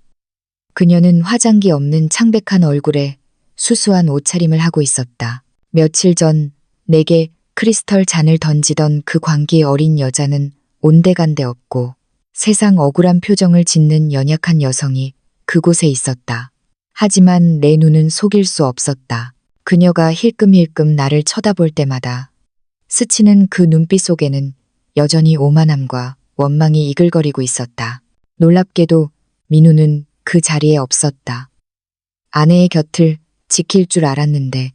그녀는 화장기 없는 창백한 얼굴에 수수한 옷차림을 하고 있었다. 며칠 전 내게 크리스털 잔을 던지던 그 광기 어린 여자는 온데간데 없고 세상 억울한 표정을 짓는 연약한 여성이 그곳에 있었다. 하지만 내 눈은 속일 수 없었다. 그녀가 힐끔힐끔 나를 쳐다볼 때마다 스치는 그 눈빛 속에는 여전히 오만함과 원망이 이글거리고 있었다. 놀랍게도 민우는 그 자리에 없었다. 아내의 곁을 지킬 줄 알았는데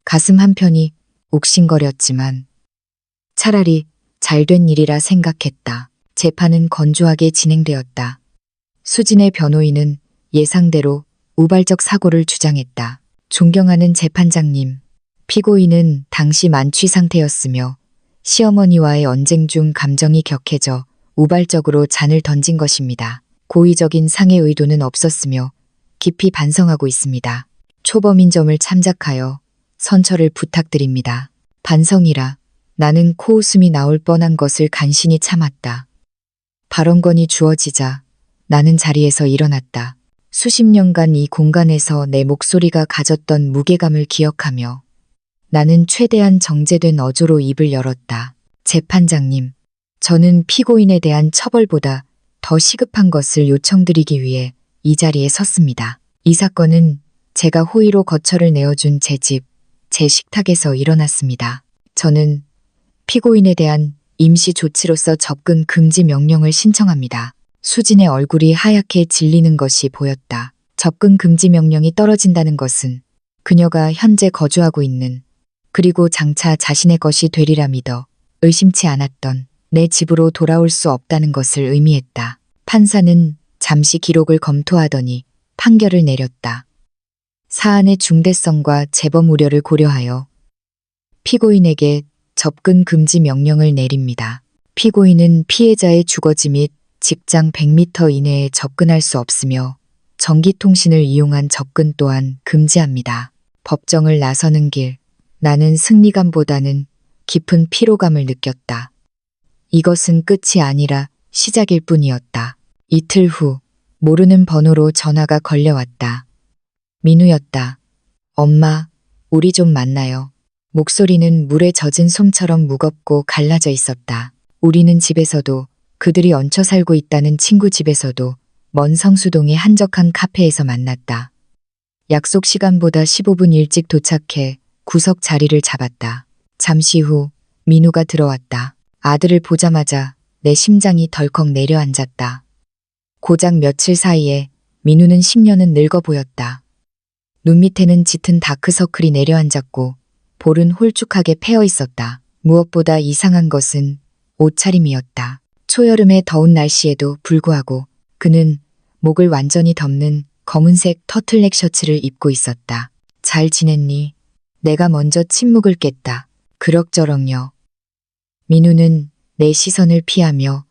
가슴 한편이 욱신거렸지만 차라리 잘된 일이라 생각했다. 재판은 건조하게 진행되었다. 수진의 변호인은 예상대로 우발적 사고를 주장했다. 존경하는 재판장님, 피고인은 당시 만취 상태였으며 시어머니와의 언쟁 중 감정이 격해져 우발적으로 잔을 던진 것입니다. 고의적인 상해 의도는 없었으며 깊이 반성하고 있습니다. 초범인 점을 참작하여 선처를 부탁드립니다. 반성이라. 나는 코웃음이 나올 뻔한 것을 간신히 참았다. 발언권이 주어지자 나는 자리에서 일어났다. 수십 년간 이 공간에서 내 목소리가 가졌던 무게감을 기억하며 나는 최대한 정제된 어조로 입을 열었다. 재판장님, 저는 피고인에 대한 처벌보다 더 시급한 것을 요청드리기 위해 이 자리에 섰습니다. 이 사건은 제가 호의로 거처를 내어준 제 집, 제 식탁에서 일어났습니다. 저는 피고인에 대한 임시 조치로서 접근 금지 명령을 신청합니다. 수진의 얼굴이 하얗게 질리는 것이 보였다. 접근 금지 명령이 떨어진다는 것은 그녀가 현재 거주하고 있는 그리고 장차 자신의 것이 되리라 믿어 의심치 않았던 내 집으로 돌아올 수 없다는 것을 의미했다. 판사는 잠시 기록을 검토하더니 판결을 내렸다. 사안의 중대성과 재범 우려를 고려하여 피고인에게 접근 금지 명령을 내립니다. 피고인은 피해자의 주거지 및 직장 100m 이내에 접근할 수 없으며 전기통신을 이용한 접근 또한 금지합니다. 법정을 나서는 길, 나는 승리감보다는 깊은 피로감을 느꼈다. 이것은 끝이 아니라 시작일 뿐이었다. 이틀 후 모르는 번호로 전화가 걸려왔다. 민우였다. 엄마, 우리 좀 만나요. 목소리는 물에 젖은 솜처럼 무겁고 갈라져 있었다. 우리는 집에서도 그들이 얹혀 살고 있다는 친구 집에서도 먼 성수동의 한적한 카페에서 만났다. 약속 시간보다 15분 일찍 도착해 구석 자리를 잡았다. 잠시 후 민우가 들어왔다. 아들을 보자마자 내 심장이 덜컥 내려앉았다. 고작 며칠 사이에 민우는 10년은 늙어 보였다. 눈 밑에는 짙은 다크서클이 내려앉았고 볼은 홀쭉하게 패어 있었다. 무엇보다 이상한 것은 옷차림이었다. 초여름의 더운 날씨에도 불구하고 그는 목을 완전히 덮는 검은색 터틀넥 셔츠를 입고 있었다. 잘 지냈니? 내가 먼저 침묵을 깼다. 그럭저럭요. 민우는 내 시선을 피하며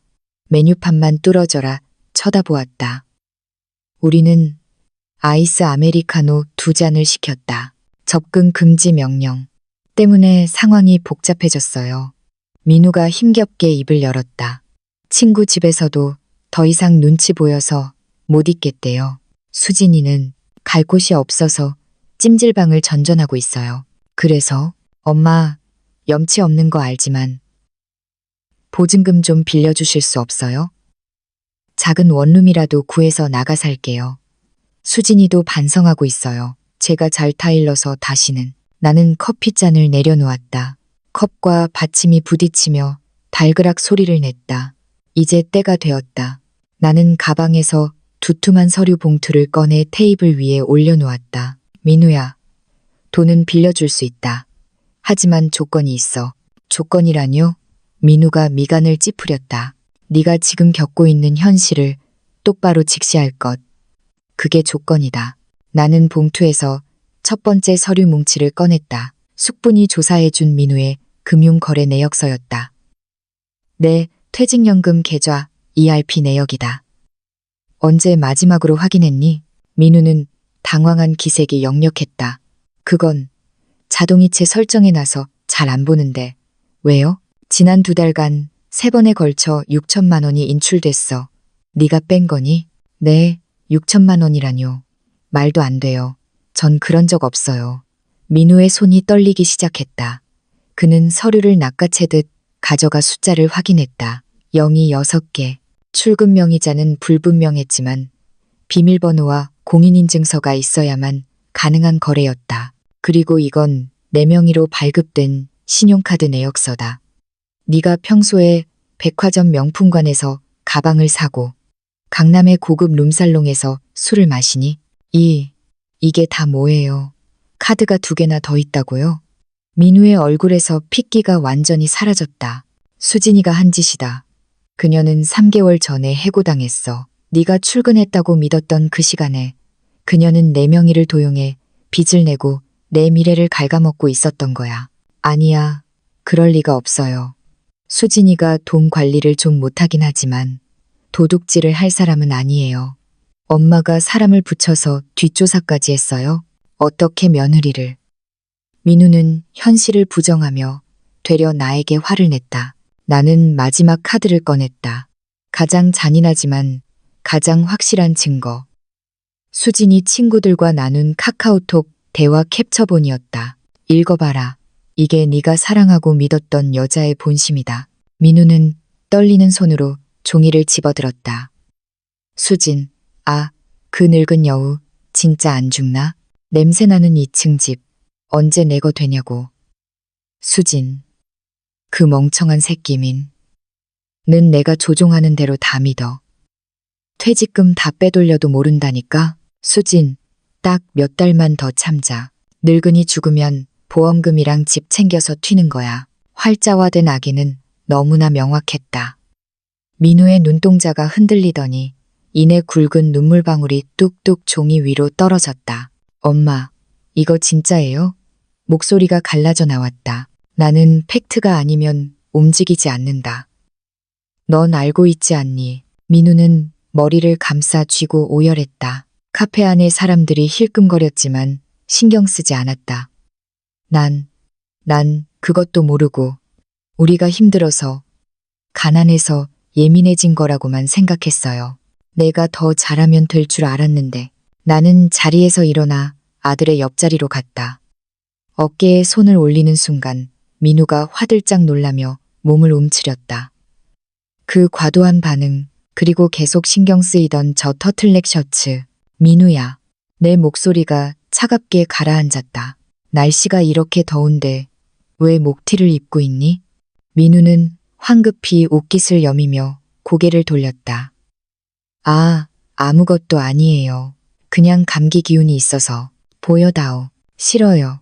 메뉴판만 뚫어져라 쳐다보았다. 우리는 아이스 아메리카노 2잔을 시켰다. 접근 금지 명령 때문에 상황이 복잡해졌어요. 민우가 힘겹게 입을 열었다. 친구 집에서도 더 이상 눈치 보여서 못 있겠대요. 수진이는 갈 곳이 없어서 찜질방을 전전하고 있어요. 그래서 엄마, 염치 없는 거 알지만 보증금 좀 빌려주실 수 없어요? 작은 원룸이라도 구해서 나가 살게요. 수진이도 반성하고 있어요. 제가 잘 타일러서 다시는. 나는 커피잔을 내려놓았다. 컵과 받침이 부딪히며 달그락 소리를 냈다. 이제 때가 되었다. 나는 가방에서 두툼한 서류 봉투를 꺼내 테이블 위에 올려놓았다. 민우야, 돈은 빌려줄 수 있다. 하지만 조건이 있어. 조건이라뇨? 민우가 미간을 찌푸렸다. 네가 지금 겪고 있는 현실을 똑바로 직시할 것. 그게 조건이다. 나는 봉투에서 첫 번째 서류 뭉치를 꺼냈다. 숙분이 조사해준 민우의 금융거래 내역서였다. 내 퇴직연금 계좌 ERP 내역이다. 언제 마지막으로 확인했니? 민우는 당황한 기색이 역력했다. 그건 자동이체 설정해놔서 잘 안 보는데. 왜요? 지난 2달간 3번에 걸쳐 6천만 원이 인출됐어. 네가 뺀 거니? 네, 6천만 원이라뇨. 말도 안 돼요. 전 그런 적 없어요. 민우의 손이 떨리기 시작했다. 그는 서류를 낚아채듯 가져가 숫자를 확인했다. 0이 6개. 출금 명의자는 불분명했지만 비밀번호와 공인인증서가 있어야만 가능한 거래였다. 그리고 이건 내 명의로 발급된 신용카드 내역서다. 네가 평소에 백화점 명품관에서 가방을 사고 강남의 고급 룸살롱에서 술을 마시니? 이게 다 뭐예요? 카드가 2개나 더 있다고요? 민우의 얼굴에서 핏기가 완전히 사라졌다. 수진이가 한 짓이다. 그녀는 3개월 전에 해고당했어. 네가 출근했다고 믿었던 그 시간에 그녀는 내 명의를 도용해 빚을 내고 내 미래를 갉아먹고 있었던 거야. 아니야, 그럴 리가 없어요. 수진이가 돈 관리를 좀 못하긴 하지만 도둑질을 할 사람은 아니에요. 엄마가 사람을 붙여서 뒷조사까지 했어요. 어떻게 며느리를. 민우는 현실을 부정하며 되려 나에게 화를 냈다. 나는 마지막 카드를 꺼냈다. 가장 잔인하지만 가장 확실한 증거. 수진이 친구들과 나눈 카카오톡 대화 캡처본이었다. 읽어봐라. 이게 네가 사랑하고 믿었던 여자의 본심이다. 민우는 떨리는 손으로 종이를 집어들었다. 수진, 그 늙은 여우 진짜 안 죽나? 냄새나는 2층 집 언제 내 거 되냐고. 수진, 그 멍청한 새끼민. 는 내가 조종하는 대로 다 믿어. 퇴직금 다 빼돌려도 모른다니까? 수진, 딱 몇 달만 더 참자. 늙은이 죽으면 보험금이랑 집 챙겨서 튀는 거야. 활자화된 아기는 너무나 명확했다. 민우의 눈동자가 흔들리더니 이내 굵은 눈물방울이 뚝뚝 종이 위로 떨어졌다. 엄마, 이거 진짜예요? 목소리가 갈라져 나왔다. 나는 팩트가 아니면 움직이지 않는다. 넌 알고 있지 않니? 민우는 머리를 감싸 쥐고 오열했다. 카페 안에 사람들이 힐끔거렸지만 신경 쓰지 않았다. 난 그것도 모르고 우리가 힘들어서, 가난해서 예민해진 거라고만 생각했어요. 내가 더 잘하면 될 줄 알았는데. 나는 자리에서 일어나 아들의 옆자리로 갔다. 어깨에 손을 올리는 순간 민우가 화들짝 놀라며 몸을 움츠렸다. 그 과도한 반응, 그리고 계속 신경 쓰이던 저 터틀넥 셔츠. 민우야. 내 목소리가 차갑게 가라앉았다. 날씨가 이렇게 더운데 왜 목티를 입고 있니? 민우는 황급히 옷깃을 여미며 고개를 돌렸다. 아, 아무것도 아니에요. 그냥 감기 기운이 있어서. 보여다오. 싫어요.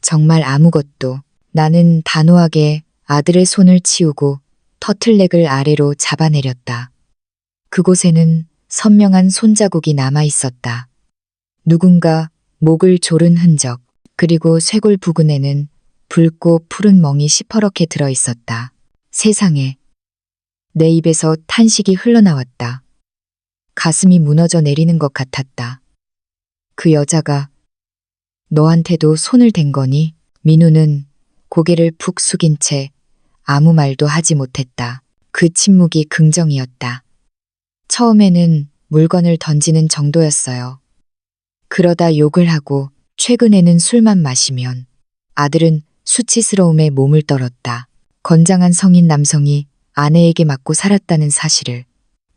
정말 아무것도. 나는 단호하게 아들의 손을 치우고 터틀넥을 아래로 잡아내렸다. 그곳에는 선명한 손자국이 남아 있었다. 누군가 목을 조른 흔적, 그리고 쇄골 부근에는 붉고 푸른 멍이 시퍼렇게 들어 있었다. 세상에. 내 입에서 탄식이 흘러나왔다. 가슴이 무너져 내리는 것 같았다. 그 여자가 너한테도 손을 댄 거니? 민우는 고개를 푹 숙인 채 아무 말도 하지 못했다. 그 침묵이 긍정이었다. 처음에는 물건을 던지는 정도였어요. 그러다 욕을 하고 최근에는 술만 마시면. 아들은 수치스러움에 몸을 떨었다. 건장한 성인 남성이 아내에게 맞고 살았다는 사실을,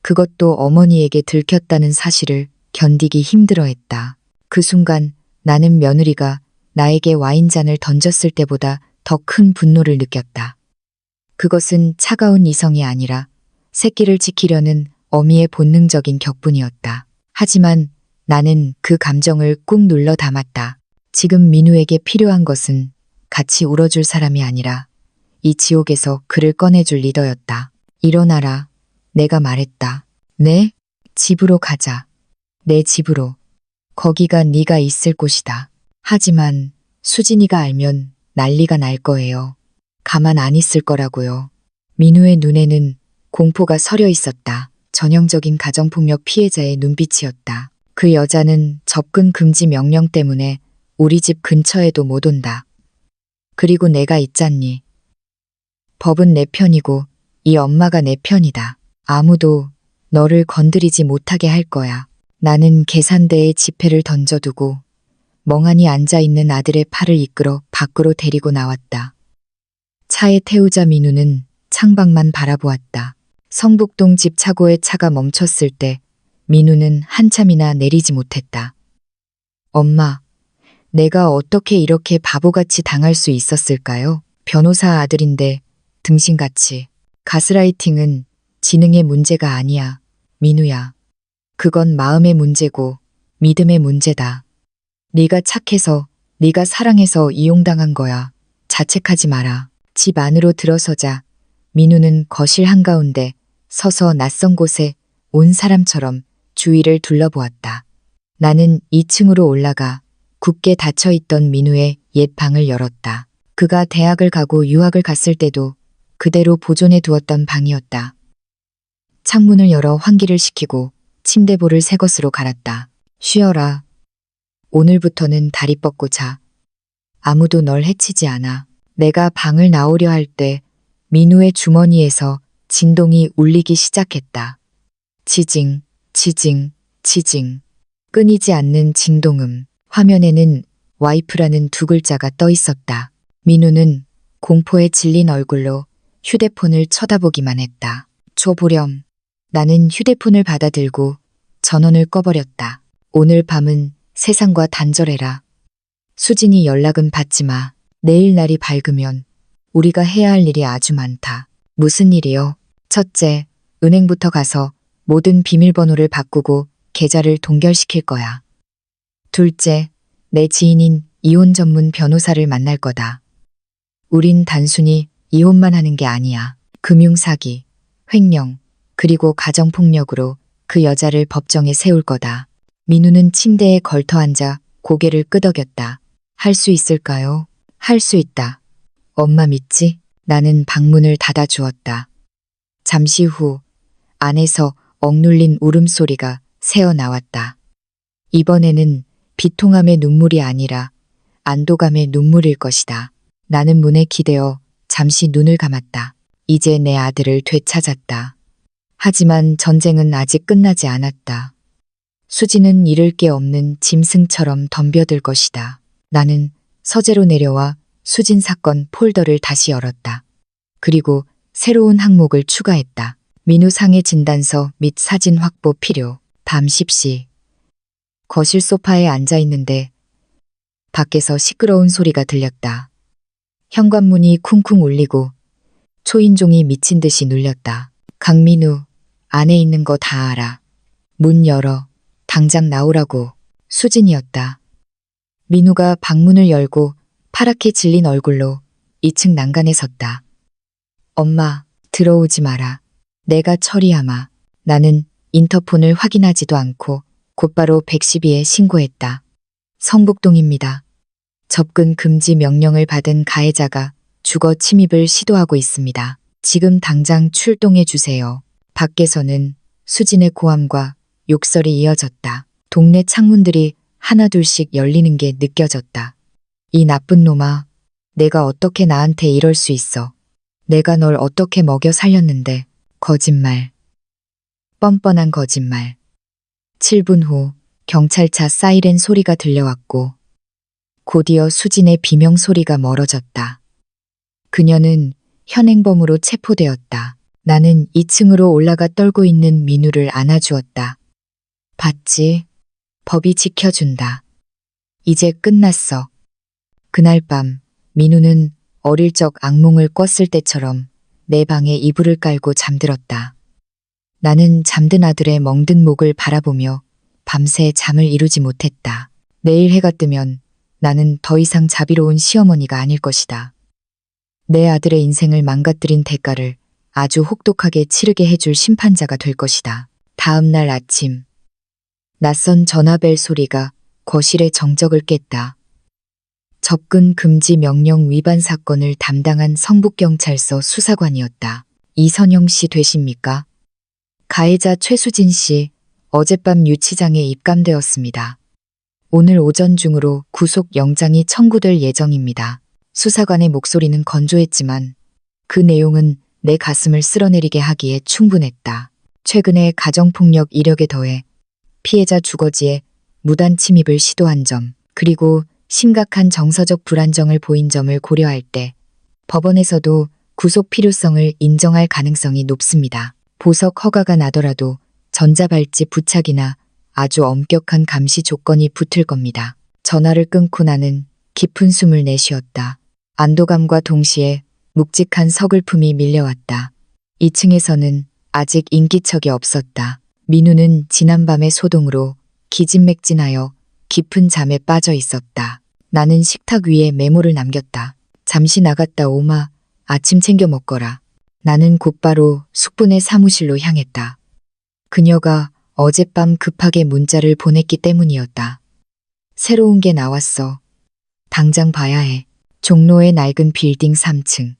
그것도 어머니에게 들켰다는 사실을 견디기 힘들어했다. 그 순간 나는 며느리가 나에게 와인잔을 던졌을 때보다 더 큰 분노를 느꼈다. 그것은 차가운 이성이 아니라 새끼를 지키려는 어미의 본능적인 격분이었다. 하지만 나는 그 감정을 꾹 눌러 담았다. 지금 민우에게 필요한 것은 같이 울어줄 사람이 아니라 이 지옥에서 그를 꺼내줄 리더였다. 일어나라. 내가 말했다. 네? 집으로 가자. 내 집으로. 거기가 네가 있을 곳이다. 하지만 수진이가 알면 난리가 날 거예요. 가만 안 있을 거라고요. 민우의 눈에는 공포가 서려 있었다. 전형적인 가정폭력 피해자의 눈빛이었다. 그 여자는 접근 금지 명령 때문에 우리 집 근처에도 못 온다. 그리고 내가 있잖니. 법은 내 편이고 이 엄마가 내 편이다. 아무도 너를 건드리지 못하게 할 거야. 나는 계산대에 지폐를 던져두고 멍하니 앉아있는 아들의 팔을 이끌어 밖으로 데리고 나왔다. 차에 태우자 민우는 창밖만 바라보았다. 성북동 집 차고에 차가 멈췄을 때 민우는 한참이나 내리지 못했다. 엄마, 내가 어떻게 이렇게 바보같이 당할 수 있었을까요? 변호사 아들인데 등신같이. 가스라이팅은 지능의 문제가 아니야, 민우야. 그건 마음의 문제고 믿음의 문제다. 네가 착해서, 네가 사랑해서 이용당한 거야. 자책하지 마라. 집 안으로 들어서자 민우는 거실 한가운데 서서 낯선 곳에 온 사람처럼 주위를 둘러보았다. 나는 2층으로 올라가 굳게 닫혀있던 민우의 옛 방을 열었다. 그가 대학을 가고 유학을 갔을 때도 그대로 보존해 두었던 방이었다. 창문을 열어 환기를 시키고 침대볼을 새 것으로 갈았다. 쉬어라. 오늘부터는 다리 뻗고 자. 아무도 널 해치지 않아. 내가 방을 나오려 할 때 민우의 주머니에서 진동이 울리기 시작했다. 지징, 지징, 지징. 끊이지 않는 진동음. 화면에는 와이프라는 두 글자가 떠 있었다. 민우는 공포에 질린 얼굴로 휴대폰을 쳐다보기만 했다. 줘보렴. 나는 휴대폰을 받아들고 전원을 꺼버렸다. 오늘 밤은 세상과 단절해라. 수진이 연락은 받지 마. 내일 날이 밝으면 우리가 해야 할 일이 아주 많다. 무슨 일이요? 첫째, 은행부터 가서 모든 비밀번호를 바꾸고 계좌를 동결시킬 거야. 둘째, 내 지인인 이혼 전문 변호사를 만날 거다. 우린 단순히 이혼만 하는 게 아니야. 금융사기, 횡령, 그리고 가정폭력으로 그 여자를 법정에 세울 거다. 민우는 침대에 걸터 앉아 고개를 끄덕였다. 할 수 있을까요? 할 수 있다. 엄마 믿지? 나는 방문을 닫아주었다. 잠시 후 안에서 억눌린 울음소리가 새어나왔다. 이번에는 비통함의 눈물이 아니라 안도감의 눈물일 것이다. 나는 문에 기대어 잠시 눈을 감았다. 이제 내 아들을 되찾았다. 하지만 전쟁은 아직 끝나지 않았다. 수지는 잃을 게 없는 짐승처럼 덤벼들 것이다. 나는 서재로 내려와 수진 사건 폴더를 다시 열었다. 그리고 새로운 항목을 추가했다. 민우 상해 진단서 및 사진 확보 필요. 밤 10시. 거실 소파에 앉아 있는데 밖에서 시끄러운 소리가 들렸다. 현관문이 쿵쿵 울리고 초인종이 미친 듯이 눌렸다. 강민우, 안에 있는 거 다 알아. 문 열어. 당장 나오라고. 수진이었다. 민우가 방문을 열고 파랗게 질린 얼굴로 2층 난간에 섰다. 엄마, 들어오지 마라. 내가 처리하마. 나는 인터폰을 확인하지도 않고 곧바로 112에 신고했다. 성북동입니다. 접근 금지 명령을 받은 가해자가 주거 침입을 시도하고 있습니다. 지금 당장 출동해 주세요. 밖에서는 수진의 고함과 욕설이 이어졌다. 동네 창문들이 하나둘씩 열리는 게 느껴졌다. 이 나쁜 놈아, 내가 어떻게 나한테 이럴 수 있어. 내가 널 어떻게 먹여 살렸는데. 거짓말. 뻔뻔한 거짓말. 7분 후 경찰차 사이렌 소리가 들려왔고 곧이어 수진의 비명 소리가 멀어졌다. 그녀는 현행범으로 체포되었다. 나는 2층으로 올라가 떨고 있는 민우를 안아주었다. 봤지? 법이 지켜준다. 이제 끝났어. 그날 밤 민우는 어릴 적 악몽을 꿨을 때처럼 내 방에 이불을 깔고 잠들었다. 나는 잠든 아들의 멍든 목을 바라보며 밤새 잠을 이루지 못했다. 내일 해가 뜨면 나는 더 이상 자비로운 시어머니가 아닐 것이다. 내 아들의 인생을 망가뜨린 대가를 아주 혹독하게 치르게 해줄 심판자가 될 것이다. 다음 날 아침, 낯선 전화벨 소리가 거실의 정적을 깼다. 접근 금지 명령 위반 사건을 담당한 성북경찰서 수사관이었다. 이선영 씨 되십니까? 가해자 최수진 씨, 어젯밤 유치장에 입감되었습니다. 오늘 오전 중으로 구속영장이 청구될 예정입니다. 수사관의 목소리는 건조했지만 그 내용은 내 가슴을 쓸어내리게 하기에 충분했다. 최근에 가정폭력 이력에 더해 피해자 주거지에 무단 침입을 시도한 점, 그리고 심각한 정서적 불안정을 보인 점을 고려할 때 법원에서도 구속 필요성을 인정할 가능성이 높습니다. 보석 허가가 나더라도 전자발찌 부착이나 아주 엄격한 감시 조건이 붙을 겁니다. 전화를 끊고 나는 깊은 숨을 내쉬었다. 안도감과 동시에 묵직한 서글픔이 밀려왔다. 2층에서는 아직 인기척이 없었다. 민우는 지난밤의 소동으로 기진맥진하여 깊은 잠에 빠져 있었다. 나는 식탁 위에 메모를 남겼다. 잠시 나갔다 오마, 아침 챙겨 먹거라. 나는 곧바로 숙부네 사무실로 향했다. 그녀가 어젯밤 급하게 문자를 보냈기 때문이었다. 새로운 게 나왔어. 당장 봐야 해. 종로의 낡은 빌딩 3층.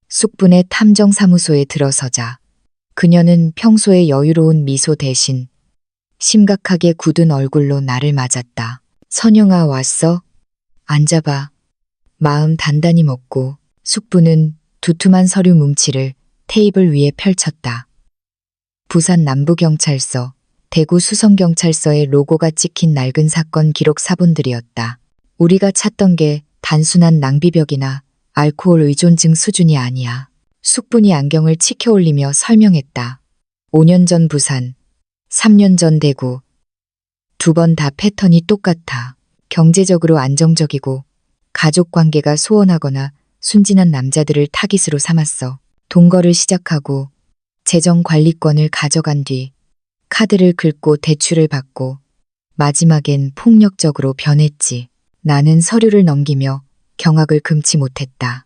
숙부네 탐정사무소에 들어서자 그녀는 평소의 여유로운 미소 대신 심각하게 굳은 얼굴로 나를 맞았다. 선영아 왔어? 앉아봐. 마음 단단히 먹고 숙부는 두툼한 서류 뭉치를 테이블 위에 펼쳤다. 부산 남부경찰서, 대구 수성경찰서의 로고가 찍힌 낡은 사건 기록 사본들이었다. 우리가 찾던 게 단순한 낭비벽이나 알코올 의존증 수준이 아니야. 숙분이 안경을 치켜 올리며 설명했다. 5년 전 부산, 3년 전 대구. 두 번 다 패턴이 똑같아. 경제적으로 안정적이고 가족 관계가 소원하거나 순진한 남자들을 타깃으로 삼았어. 동거를 시작하고 재정관리권을 가져간 뒤 카드를 긁고 대출을 받고 마지막엔 폭력적으로 변했지. 나는 서류를 넘기며 경악을 금치 못했다.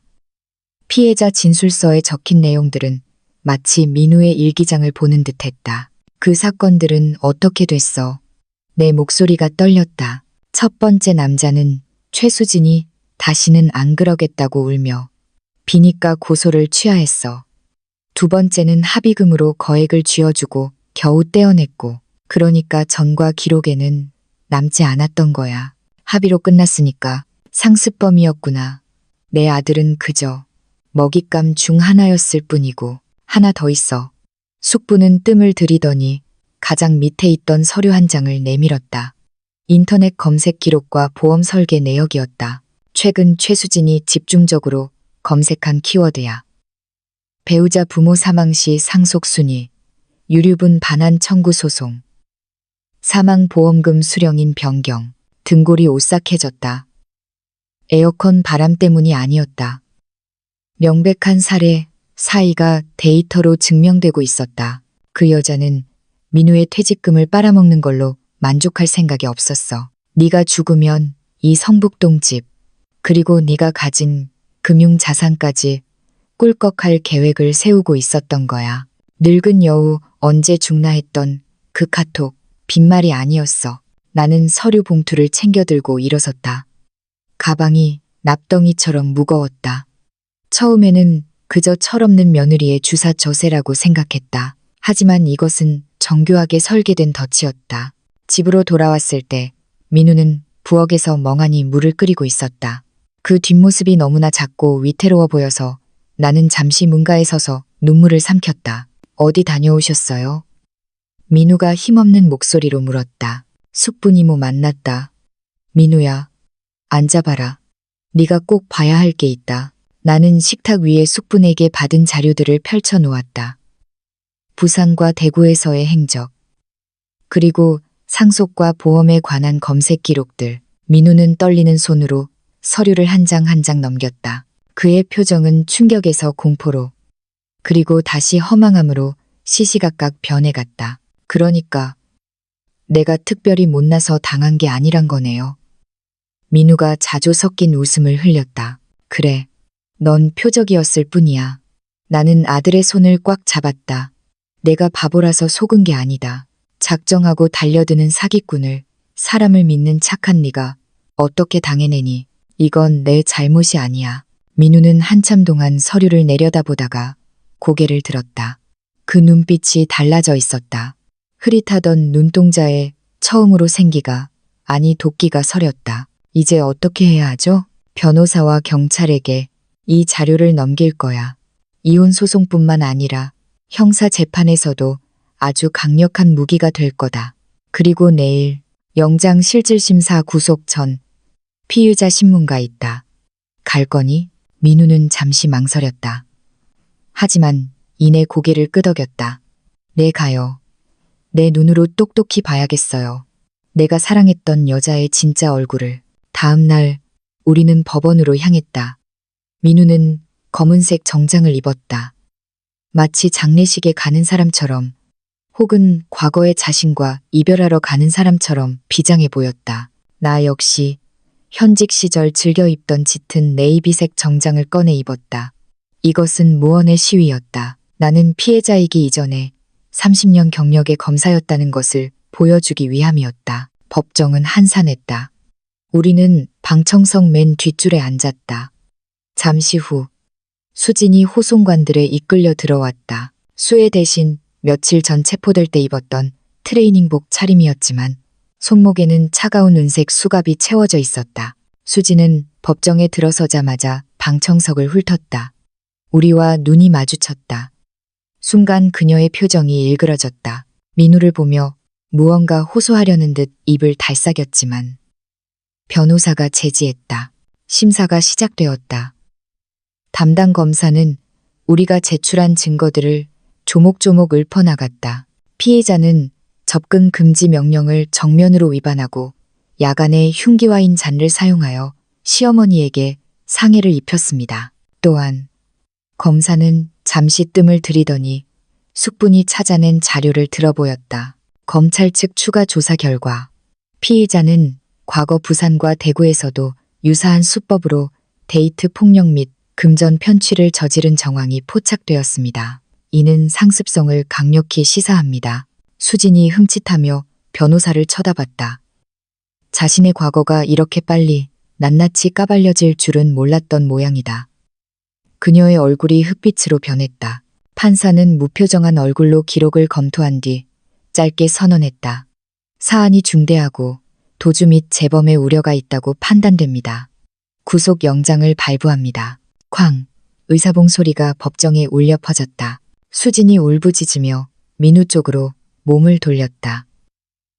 피해자 진술서에 적힌 내용들은 마치 민우의 일기장을 보는 듯했다. 그 사건들은 어떻게 됐어? 내 목소리가 떨렸다. 첫 번째 남자는 최수진이 다시는 안 그러겠다고 울며 비니까 고소를 취하했어. 두 번째는 합의금으로 거액을 쥐어주고 겨우 떼어냈고, 그러니까 전과 기록에는 남지 않았던 거야. 합의로 끝났으니까 상습범이었구나. 내 아들은 그저 먹잇감 중 하나였을 뿐이고. 하나 더 있어. 숙부는 뜸을 들이더니 가장 밑에 있던 서류 한 장을 내밀었다. 인터넷 검색 기록과 보험 설계 내역이었다. 최근 최수진이 집중적으로 검색한 키워드야. 배우자 부모 사망 시 상속 순위, 유류분 반환 청구 소송, 사망 보험금 수령인 변경, 등골이 오싹해졌다. 에어컨 바람 때문이 아니었다. 명백한 살해, 사이가 데이터로 증명되고 있었다. 그 여자는 민우의 퇴직금을 빨아먹는 걸로 만족할 생각이 없었어. 네가 죽으면 이 성북동 집, 그리고 네가 가진 금융 자산까지 꿀꺽할 계획을 세우고 있었던 거야. 늙은 여우 언제 죽나 했던 그 카톡, 빈말이 아니었어. 나는 서류 봉투를 챙겨 들고 일어섰다. 가방이 납덩이처럼 무거웠다. 처음에는 그저 철없는 며느리의 주사 저세라고 생각했다. 하지만 이것은 정교하게 설계된 덫이었다. 집으로 돌아왔을 때 민우는 부엌에서 멍하니 물을 끓이고 있었다. 그 뒷모습이 너무나 작고 위태로워 보여서 나는 잠시 문가에 서서 눈물을 삼켰다. 어디 다녀오셨어요? 민우가 힘없는 목소리로 물었다. 숙부니모 만났다. 민우야, 앉아봐라. 네가 꼭 봐야 할 게 있다. 나는 식탁 위에 숙부에게 받은 자료들을 펼쳐 놓았다. 부산과 대구에서의 행적, 그리고 상속과 보험에 관한 검색 기록들. 민우는 떨리는 손으로 서류를 한 장 한 장 넘겼다. 그의 표정은 충격에서 공포로, 그리고 다시 허망함으로 시시각각 변해갔다. 그러니까 내가 특별히 못나서 당한 게 아니란 거네요. 민우가 자조 섞인 웃음을 흘렸다. 그래, 넌 표적이었을 뿐이야. 나는 아들의 손을 꽉 잡았다. 내가 바보라서 속은 게 아니다. 작정하고 달려드는 사기꾼을, 사람을 믿는 착한 네가 어떻게 당해내니? 이건 내 잘못이 아니야. 민우는 한참 동안 서류를 내려다보다가 고개를 들었다. 그 눈빛이 달라져 있었다. 흐릿하던 눈동자에 처음으로 생기가, 아니 도끼가 서렸다. 이제 어떻게 해야 하죠? 변호사와 경찰에게 이 자료를 넘길 거야. 이혼 소송뿐만 아니라 형사 재판에서도 아주 강력한 무기가 될 거다. 그리고 내일 영장 실질심사 구속 전 피의자 신문가 있다. 갈 거니? 민우는 잠시 망설였다. 하지만 이내 고개를 끄덕였다. 네, 가요. 내 눈으로 똑똑히 봐야겠어요. 내가 사랑했던 여자의 진짜 얼굴을. 다음 날 우리는 법원으로 향했다. 민우는 검은색 정장을 입었다. 마치 장례식에 가는 사람처럼, 혹은 과거의 자신과 이별하러 가는 사람처럼 비장해 보였다. 나 역시 현직 시절 즐겨 입던 짙은 네이비색 정장을 꺼내 입었다. 이것은 무언의 시위였다. 나는 피해자이기 이전에 30년 경력의 검사였다는 것을 보여주기 위함이었다. 법정은 한산했다. 우리는 방청석 맨 뒷줄에 앉았다. 잠시 후 수진이 호송관들에 이끌려 들어왔다. 수혜 대신 며칠 전 체포될 때 입었던 트레이닝복 차림이었지만 손목에는 차가운 은색 수갑이 채워져 있었다. 수진은 법정에 들어서자마자 방청석을 훑었다. 우리와 눈이 마주쳤다. 순간 그녀의 표정이 일그러졌다. 민우를 보며 무언가 호소하려는 듯 입을 달싹였지만 변호사가 제지했다. 심사가 시작되었다. 담당 검사는 우리가 제출한 증거들을 조목조목 읊어나갔다. 피해자는 접근 금지 명령을 정면으로 위반하고 야간에 흉기와인 잔을 사용하여 시어머니에게 상해를 입혔습니다. 또한 검사는 잠시 뜸을 들이더니 숙분이 찾아낸 자료를 들어보였다. 검찰 측 추가 조사 결과 피의자는 과거 부산과 대구에서도 유사한 수법으로 데이트 폭력 및 금전 편취를 저지른 정황이 포착되었습니다. 이는 상습성을 강력히 시사합니다. 수진이 흠칫하며 변호사를 쳐다봤다. 자신의 과거가 이렇게 빨리 낱낱이 까발려질 줄은 몰랐던 모양이다. 그녀의 얼굴이 흑빛으로 변했다. 판사는 무표정한 얼굴로 기록을 검토한 뒤 짧게 선언했다. 사안이 중대하고 도주 및 재범의 우려가 있다고 판단됩니다. 구속 영장을 발부합니다. 쾅! 의사봉 소리가 법정에 울려 퍼졌다. 수진이 울부짖으며 민우 쪽으로 몸을 돌렸다.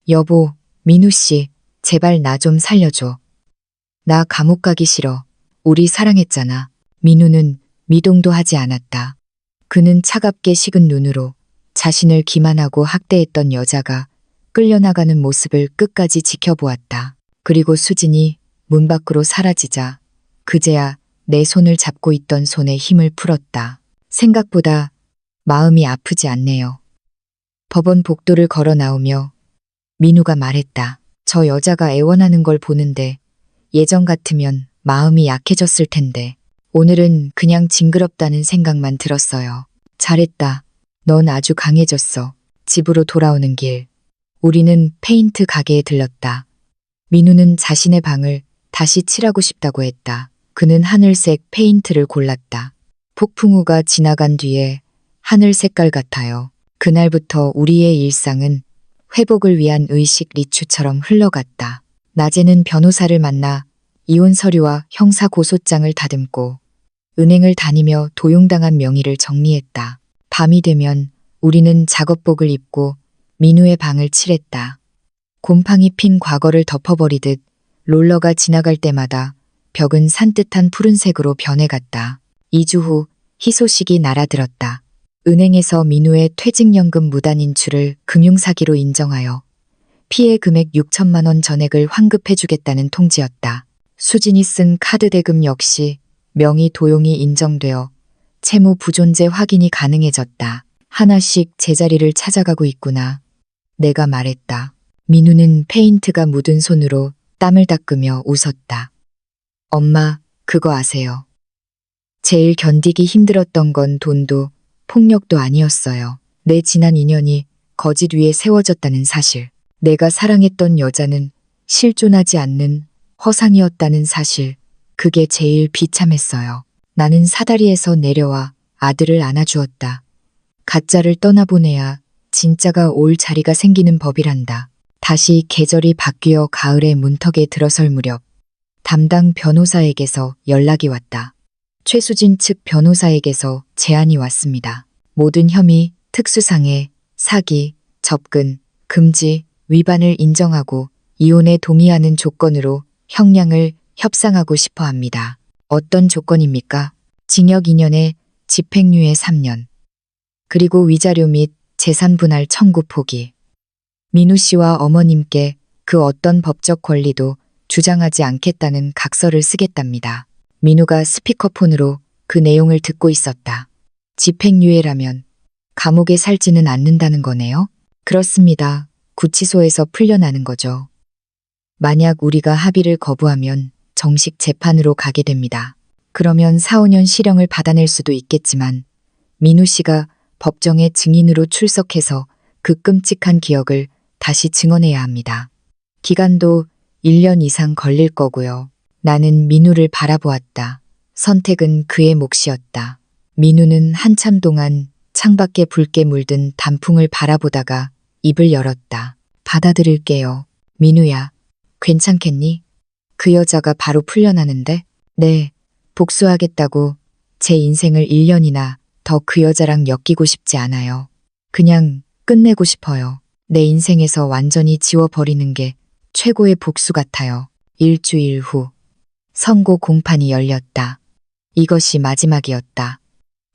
여보, 민우 씨, 제발 나 좀 살려줘. 나 감옥 가기 싫어. 우리 사랑했잖아. 민우는 미동도 하지 않았다. 그는 차갑게 식은 눈으로 자신을 기만하고 학대했던 여자가 끌려나가는 모습을 끝까지 지켜보았다. 그리고 수진이 문 밖으로 사라지자 그제야 내 손을 잡고 있던 손에 힘을 풀었다. 생각보다 마음이 아프지 않네요. 법원 복도를 걸어 나오며 민우가 말했다. 저 여자가 애원하는 걸 보는데 예전 같으면 마음이 약해졌을 텐데 오늘은 그냥 징그럽다는 생각만 들었어요. 잘했다. 넌 아주 강해졌어. 집으로 돌아오는 길 우리는 페인트 가게에 들렀다. 민우는 자신의 방을 다시 칠하고 싶다고 했다. 그는 하늘색 페인트를 골랐다. 폭풍우가 지나간 뒤에 하늘 색깔 같아요. 그날부터 우리의 일상은 회복을 위한 의식 리추처럼 흘러갔다. 낮에는 변호사를 만나 이혼 서류와 형사 고소장을 다듬고 은행을 다니며 도용당한 명의를 정리했다. 밤이 되면 우리는 작업복을 입고 민우의 방을 칠했다. 곰팡이 핀 과거를 덮어버리듯 롤러가 지나갈 때마다 벽은 산뜻한 푸른색으로 변해갔다. 2주 후 희소식이 날아들었다. 은행에서 민우의 퇴직연금 무단 인출을 금융사기로 인정하여 피해 금액 6천만 원 전액을 환급해주겠다는 통지였다. 수진이 쓴 카드 대금 역시 명의 도용이 인정되어 채무 부존재 확인이 가능해졌다. 하나씩 제자리를 찾아가고 있구나. 내가 말했다. 민우는 페인트가 묻은 손으로 땀을 닦으며 웃었다. 엄마, 그거 아세요? 제일 견디기 힘들었던 건 돈도 폭력도 아니었어요. 내 지난 인연이 거짓 위에 세워졌다는 사실. 내가 사랑했던 여자는 실존하지 않는 허상이었다는 사실. 그게 제일 비참했어요. 나는 사다리에서 내려와 아들을 안아주었다. 가짜를 떠나보내야 진짜가 올 자리가 생기는 법이란다. 다시 계절이 바뀌어 가을의 문턱에 들어설 무렵 담당 변호사에게서 연락이 왔다. 최수진 측 변호사에게서 제안이 왔습니다. 모든 혐의, 특수상해, 사기, 접근, 금지, 위반을 인정하고 이혼에 동의하는 조건으로 형량을 협상하고 싶어 합니다. 어떤 조건입니까? 징역 2년에 집행유예 3년. 그리고 위자료 및 재산 분할 청구 포기. 민우 씨와 어머님께 그 어떤 법적 권리도 주장하지 않겠다는 각서를 쓰겠답니다. 민우가 스피커폰으로 그 내용을 듣고 있었다. 집행유예라면 감옥에 살지는 않는다는 거네요? 그렇습니다. 구치소에서 풀려나는 거죠. 만약 우리가 합의를 거부하면 정식 재판으로 가게 됩니다. 그러면 4, 5년 실형을 받아낼 수도 있겠지만 민우 씨가 법정에 증인으로 출석해서 그 끔찍한 기억을 다시 증언해야 합니다. 기간도 1년 이상 걸릴 거고요. 나는 민우를 바라보았다. 선택은 그의 몫이었다. 민우는 한참 동안 창밖에 붉게 물든 단풍을 바라보다가 입을 열었다. 받아들일게요. 민우야, 괜찮겠니? 그 여자가 바로 풀려나는데? 네, 복수하겠다고 제 인생을 1년이나 더 그 여자랑 엮이고 싶지 않아요. 그냥 끝내고 싶어요. 내 인생에서 완전히 지워버리는 게 최고의 복수 같아요. 일주일 후 선고 공판이 열렸다. 이것이 마지막이었다.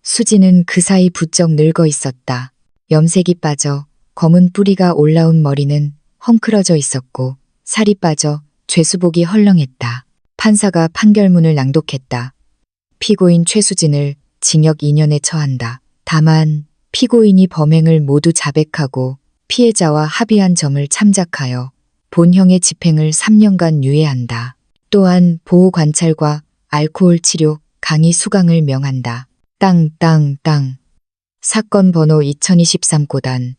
수지는 그 사이 부쩍 늙어 있었다. 염색이 빠져 검은 뿌리가 올라온 머리는 헝클어져 있었고 살이 빠져 죄수복이 헐렁했다. 판사가 판결문을 낭독했다. 피고인 최수진을 징역 2년에 처한다. 다만 피고인이 범행을 모두 자백하고 피해자와 합의한 점을 참작하여 본형의 집행을 3년간 유예한다. 또한 보호관찰과 알코올 치료, 강의 수강을 명한다. 땅. 사건 번호 2023고단.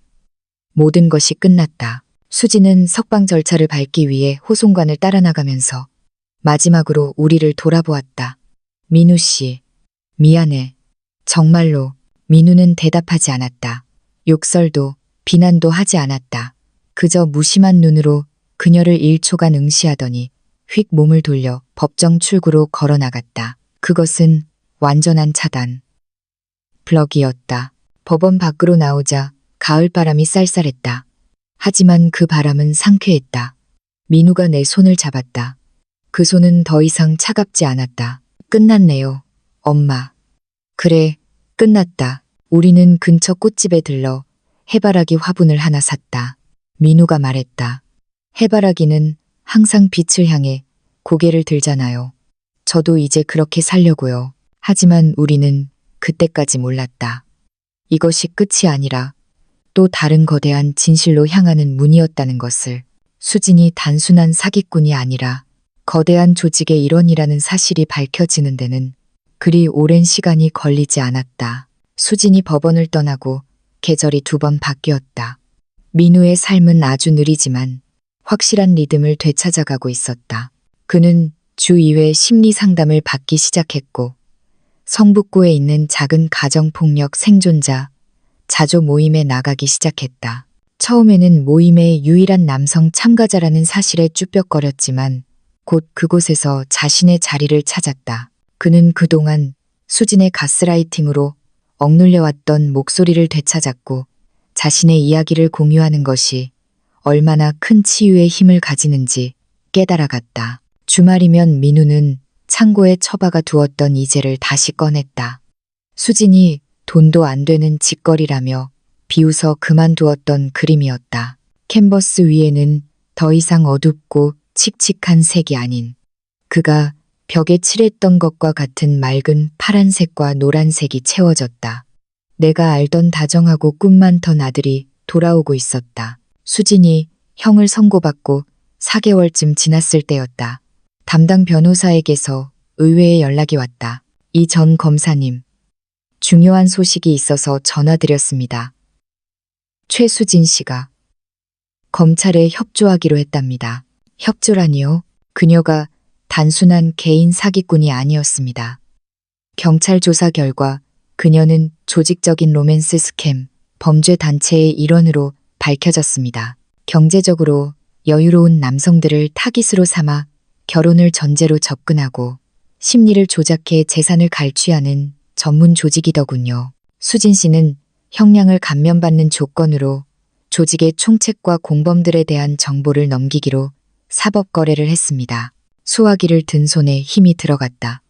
모든 것이 끝났다. 수진은 석방 절차를 밟기 위해 호송관을 따라 나가면서 마지막으로 우리를 돌아보았다. 민우 씨, 미안해. 정말로. 민우는 대답하지 않았다. 욕설도 비난도 하지 않았다. 그저 무심한 눈으로 그녀를 1초간 응시하더니 휙 몸을 돌려 법정 출구로 걸어 나갔다. 그것은 완전한 차단. 블럭이었다. 법원 밖으로 나오자 가을바람이 쌀쌀했다. 하지만 그 바람은 상쾌했다. 민우가 내 손을 잡았다. 그 손은 더 이상 차갑지 않았다. 끝났네요, 엄마. 그래, 끝났다. 우리는 근처 꽃집에 들러 해바라기 화분을 하나 샀다. 민우가 말했다. 해바라기는 항상 빛을 향해 고개를 들잖아요. 저도 이제 그렇게 살려고요. 하지만 우리는 그때까지 몰랐다. 이것이 끝이 아니라 또 다른 거대한 진실로 향하는 문이었다는 것을. 수진이 단순한 사기꾼이 아니라 거대한 조직의 일원이라는 사실이 밝혀지는 데는 그리 오랜 시간이 걸리지 않았다. 수진이 법원을 떠나고 계절이 2번 바뀌었다. 민우의 삶은 아주 느리지만 확실한 리듬을 되찾아가고 있었다. 그는 주 2회 심리 상담을 받기 시작했고 성북구에 있는 작은 가정폭력 생존자 자조 모임에 나가기 시작했다. 처음에는 모임의 유일한 남성 참가자라는 사실에 쭈뼛거렸지만 곧 그곳에서 자신의 자리를 찾았다. 그는 그동안 수진의 가스라이팅으로 억눌려왔던 목소리를 되찾았고 자신의 이야기를 공유하는 것이 얼마나 큰 치유의 힘을 가지는지 깨달아갔다. 주말이면 민우는 창고에 처박아 두었던 이제를 다시 꺼냈다. 수진이 돈도 안 되는 짓거리라며 비웃어 그만두었던 그림이었다. 캔버스 위에는 더 이상 어둡고 칙칙한 색이 아닌 그가 벽에 칠했던 것과 같은 맑은 파란색과 노란색이 채워졌다. 내가 알던 다정하고 꿈 많던 아들이 돌아오고 있었다. 수진이 형을 선고받고 4개월쯤 지났을 때였다. 담당 변호사에게서 의외의 연락이 왔다. 이 전 검사님, 중요한 소식이 있어서 전화드렸습니다. 최수진 씨가 검찰에 협조하기로 했답니다. 협조라니요? 그녀가 단순한 개인 사기꾼이 아니었습니다. 경찰 조사 결과 그녀는 조직적인 로맨스 스캠, 범죄 단체의 일원으로 밝혀졌습니다. 경제적으로 여유로운 남성들을 타깃으로 삼아 결혼을 전제로 접근하고 심리를 조작해 재산을 갈취하는 전문 조직이더군요. 수진 씨는 형량을 감면받는 조건으로 조직의 총책과 공범들에 대한 정보를 넘기기로 사법 거래를 했습니다. 수화기를 든 손에 힘이 들어갔다.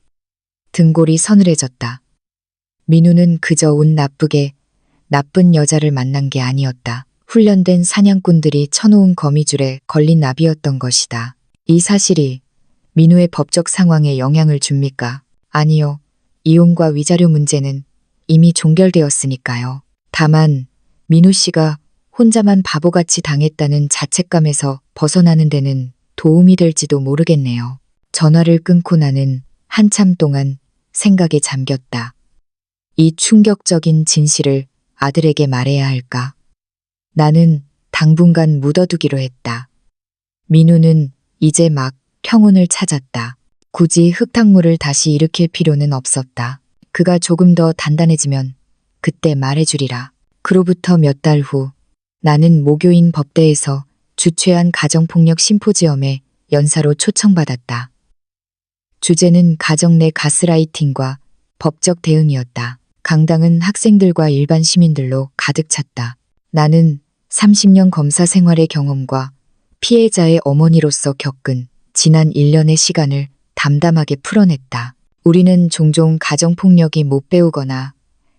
등골이 서늘해졌다. 민우는 그저 운 나쁘게 나쁜 여자를 만난 게 아니었다. 훈련된 사냥꾼들이 쳐놓은 거미줄에 걸린 나비였던 것이다. 이 사실이 민우의 법적 상황에 영향을 줍니까? 아니요. 이혼과 위자료 문제는 이미 종결되었으니까요. 다만 민우 씨가 혼자만 바보같이 당했다는 자책감에서 벗어나는 데는 도움이 될지도 모르겠네요. 전화를 끊고 나는 한참 동안 생각에 잠겼다. 이 충격적인 진실을 아들에게 말해야 할까? 나는 당분간 묻어두기로 했다. 민우는 이제 막 평온을 찾았다. 굳이 흙탕물을 다시 일으킬 필요는 없었다. 그가 조금 더 단단해지면 그때 말해주리라. 그로부터 몇 달 후 나는 모교인 법대에서 주최한 가정폭력 심포지엄에 연사로 초청받았다. 주제는 가정 내 가스라이팅과 법적 대응이었다. 강당은 학생들과 일반 시민들로 가득 찼다. 나는 30년 검사 생활의 경험과 피해자의 어머니로서 겪은 지난 1년의 시간을 담담하게 풀어냈다. 우리는 종종 가정폭력이 못 배우거나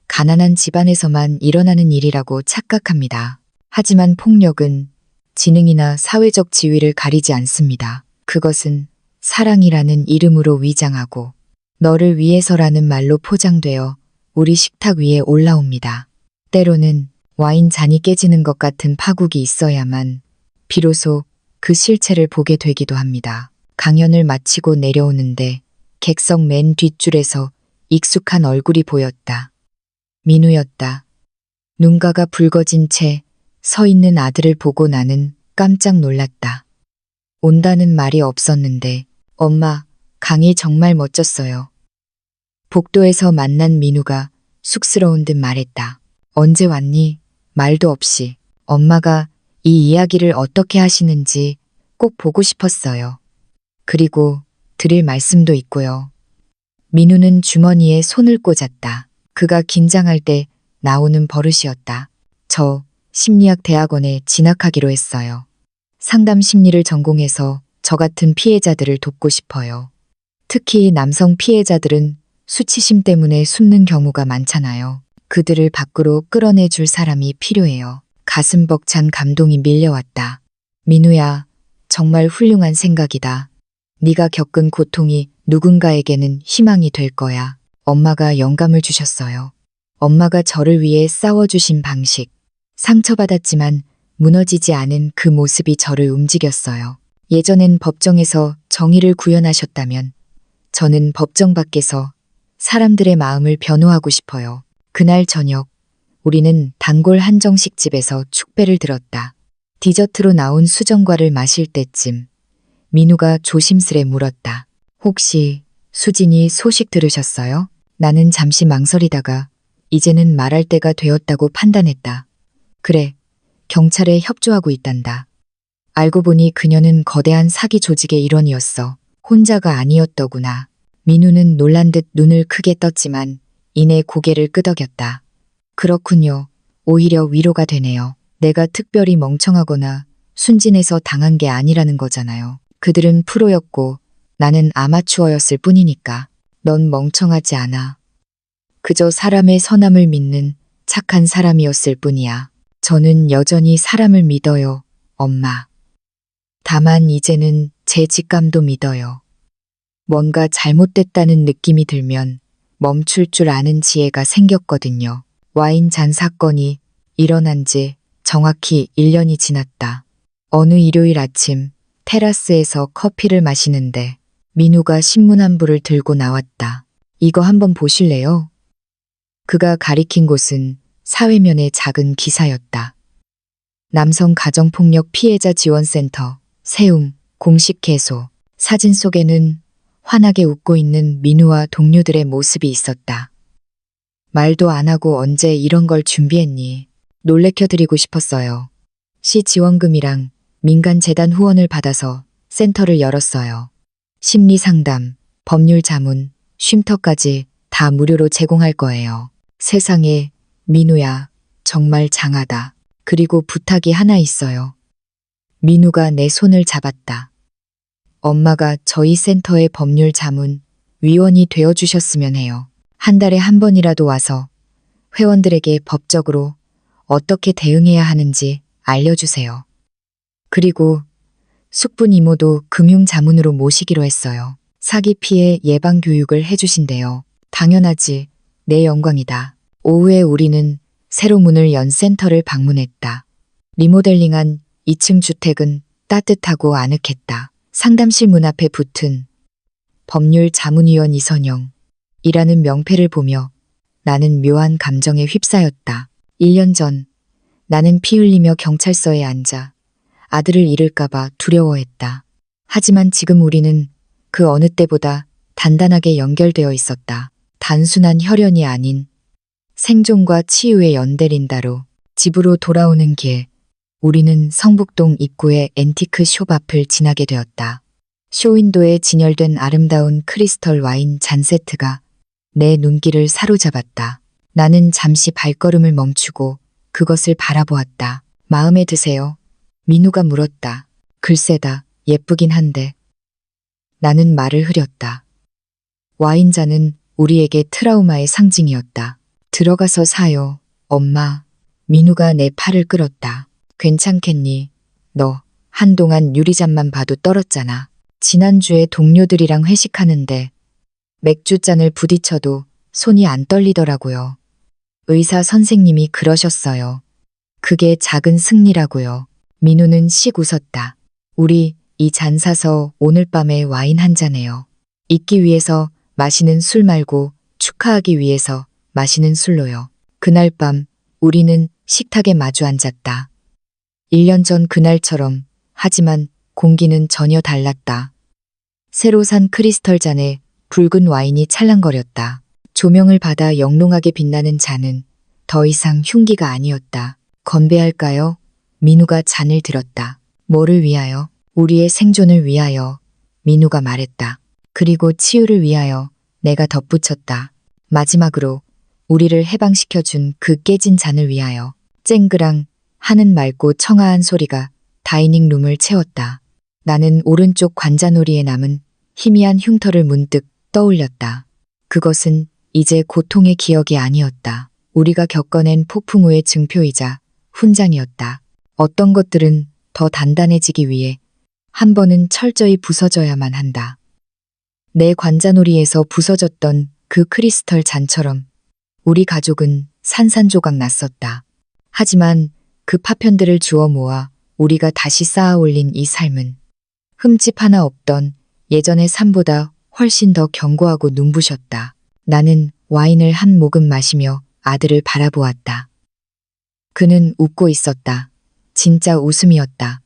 가난한 집안에서만 일어나는 일이라고 착각합니다. 하지만 폭력은 지능이나 사회적 지위를 가리지 않습니다. 그것은 사랑이라는 이름으로 위장하고 너를 위해서라는 말로 포장되어 우리 식탁 위에 올라옵니다. 때로는 와인 잔이 깨지는 것 같은 파국이 있어야만 비로소 그 실체를 보게 되기도 합니다. 강연을 마치고 내려오는데 객석 맨 뒷줄에서 익숙한 얼굴이 보였다. 민우였다. 눈가가 붉어진 채 서 있는 아들을 보고 나는 깜짝 놀랐다. 온다는 말이 없었는데 엄마, 강이 정말 멋졌어요. 복도에서 만난 민우가 쑥스러운 듯 말했다. 언제 왔니? 말도 없이. 엄마가 이 이야기를 어떻게 하시는지 꼭 보고 싶었어요. 그리고 드릴 말씀도 있고요. 민우는 주머니에 손을 꽂았다. 그가 긴장할 때 나오는 버릇이었다. 저 심리학 대학원에 진학하기로 했어요. 상담 심리를 전공해서 저 같은 피해자들을 돕고 싶어요. 특히 남성 피해자들은 수치심 때문에 숨는 경우가 많잖아요. 그들을 밖으로 끌어내줄 사람이 필요해요. 가슴 벅찬 감동이 밀려왔다. 민우야, 정말 훌륭한 생각이다. 네가 겪은 고통이 누군가에게는 희망이 될 거야. 엄마가 영감을 주셨어요. 엄마가 저를 위해 싸워주신 방식. 상처받았지만 무너지지 않은 그 모습이 저를 움직였어요. 예전엔 법정에서 정의를 구현하셨다면 저는 법정 밖에서 사람들의 마음을 변호하고 싶어요. 그날 저녁 우리는 단골 한정식 집에서 축배를 들었다. 디저트로 나온 수정과를 마실 때쯤 민우가 조심스레 물었다. 혹시 수진이 소식 들으셨어요? 나는 잠시 망설이다가 이제는 말할 때가 되었다고 판단했다. 그래, 경찰에 협조하고 있단다. 알고 보니 그녀는 거대한 사기 조직의 일원이었어. 혼자가 아니었더구나. 민우는 놀란 듯 눈을 크게 떴지만 이내 고개를 끄덕였다. 그렇군요. 오히려 위로가 되네요. 내가 특별히 멍청하거나 순진해서 당한 게 아니라는 거잖아요. 그들은 프로였고 나는 아마추어였을 뿐이니까. 넌 멍청하지 않아. 그저 사람의 선함을 믿는 착한 사람이었을 뿐이야. 저는 여전히 사람을 믿어요, 엄마. 다만 이제는 제 직감도 믿어요. 뭔가 잘못됐다는 느낌이 들면 멈출 줄 아는 지혜가 생겼거든요. 와인 잔 사건이 일어난 지 정확히 1년이 지났다. 어느 일요일 아침 테라스에서 커피를 마시는데 민우가 신문 한 부를 들고 나왔다. 이거 한번 보실래요? 그가 가리킨 곳은 사회면의 작은 기사였다. 남성 가정폭력 피해자 지원센터, 세움, 공식 개소. 사진 속에는 환하게 웃고 있는 민우와 동료들의 모습이 있었다. 말도 안 하고 언제 이런 걸 준비했니? 놀래켜드리고 싶었어요. 시 지원금이랑 민간재단 후원을 받아서 센터를 열었어요. 심리상담, 법률 자문, 쉼터까지 다 무료로 제공할 거예요. 세상에, 민우야, 정말 장하다. 그리고 부탁이 하나 있어요. 민우가 내 손을 잡았다. 엄마가 저희 센터의 법률 자문 위원이 되어주셨으면 해요. 한 달에 한 번이라도 와서 회원들에게 법적으로 어떻게 대응해야 하는지 알려주세요. 그리고 숙분 이모도 금융자문으로 모시기로 했어요. 사기 피해 예방 교육을 해주신대요. 당연하지. 내 영광이다. 오후에 우리는 새로 문을 연 센터를 방문했다. 리모델링한 2층 주택은 따뜻하고 아늑했다. 상담실 문 앞에 붙은 법률 자문위원 이선영이라는 명패를 보며 나는 묘한 감정에 휩싸였다. 1년 전 나는 피 흘리며 경찰서에 앉아 아들을 잃을까봐 두려워했다. 하지만 지금 우리는 그 어느 때보다 단단하게 연결되어 있었다. 단순한 혈연이 아닌 생존과 치유의 연대린다로 집으로 돌아오는 길, 우리는 성북동 입구의 앤티크 숍 앞을 지나게 되었다. 쇼윈도에 진열된 아름다운 크리스털 와인 잔 세트가 내 눈길을 사로잡았다. 나는 잠시 발걸음을 멈추고 그것을 바라보았다. 마음에 드세요? 민우가 물었다. 글쎄다, 예쁘긴 한데. 나는 말을 흐렸다. 와인잔은 우리에게 트라우마의 상징이었다. 들어가서 사요, 엄마. 민우가 내 팔을 끌었다. 괜찮겠니? 너 한동안 유리잔만 봐도 떨었잖아. 지난주에 동료들이랑 회식하는데 맥주잔을 부딪혀도 손이 안 떨리더라고요. 의사 선생님이 그러셨어요. 그게 작은 승리라고요. 민우는 씩 웃었다. 우리 이 잔 사서 오늘 밤에 와인 한 잔해요. 잊기 위해서 마시는 술 말고 축하하기 위해서 마시는 술로요. 그날 밤 우리는 식탁에 마주 앉았다. 1년 전 그날처럼, 하지만 공기는 전혀 달랐다. 새로 산 크리스털 잔에 붉은 와인이 찰랑거렸다. 조명을 받아 영롱하게 빛나는 잔은 더 이상 흉기가 아니었다. 건배할까요? 민우가 잔을 들었다. 뭐를 위하여? 우리의 생존을 위하여. 민우가 말했다. 그리고 치유를 위하여. 내가 덧붙였다. 마지막으로 우리를 해방시켜준 그 깨진 잔을 위하여. 쨍그랑 하는 맑고 청아한 소리가 다이닝룸을 채웠다. 나는 오른쪽 관자놀이에 남은 희미한 흉터를 문득 떠올렸다. 그것은 이제 고통의 기억이 아니었다. 우리가 겪어낸 폭풍 후의 증표이자 훈장이었다. 어떤 것들은 더 단단해지기 위해 한 번은 철저히 부서져야만 한다. 내 관자놀이에서 부서졌던 그 크리스털 잔처럼 우리 가족은 산산조각 났었다. 하지만 그 파편들을 주워 모아 우리가 다시 쌓아 올린 이 삶은 흠집 하나 없던 예전의 삶보다 훨씬 더 견고하고 눈부셨다. 나는 와인을 한 모금 마시며 아들을 바라보았다. 그는 웃고 있었다. 진짜 웃음이었다.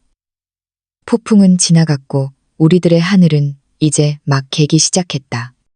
폭풍은 지나갔고 우리들의 하늘은 이제 막 개기 시작했다.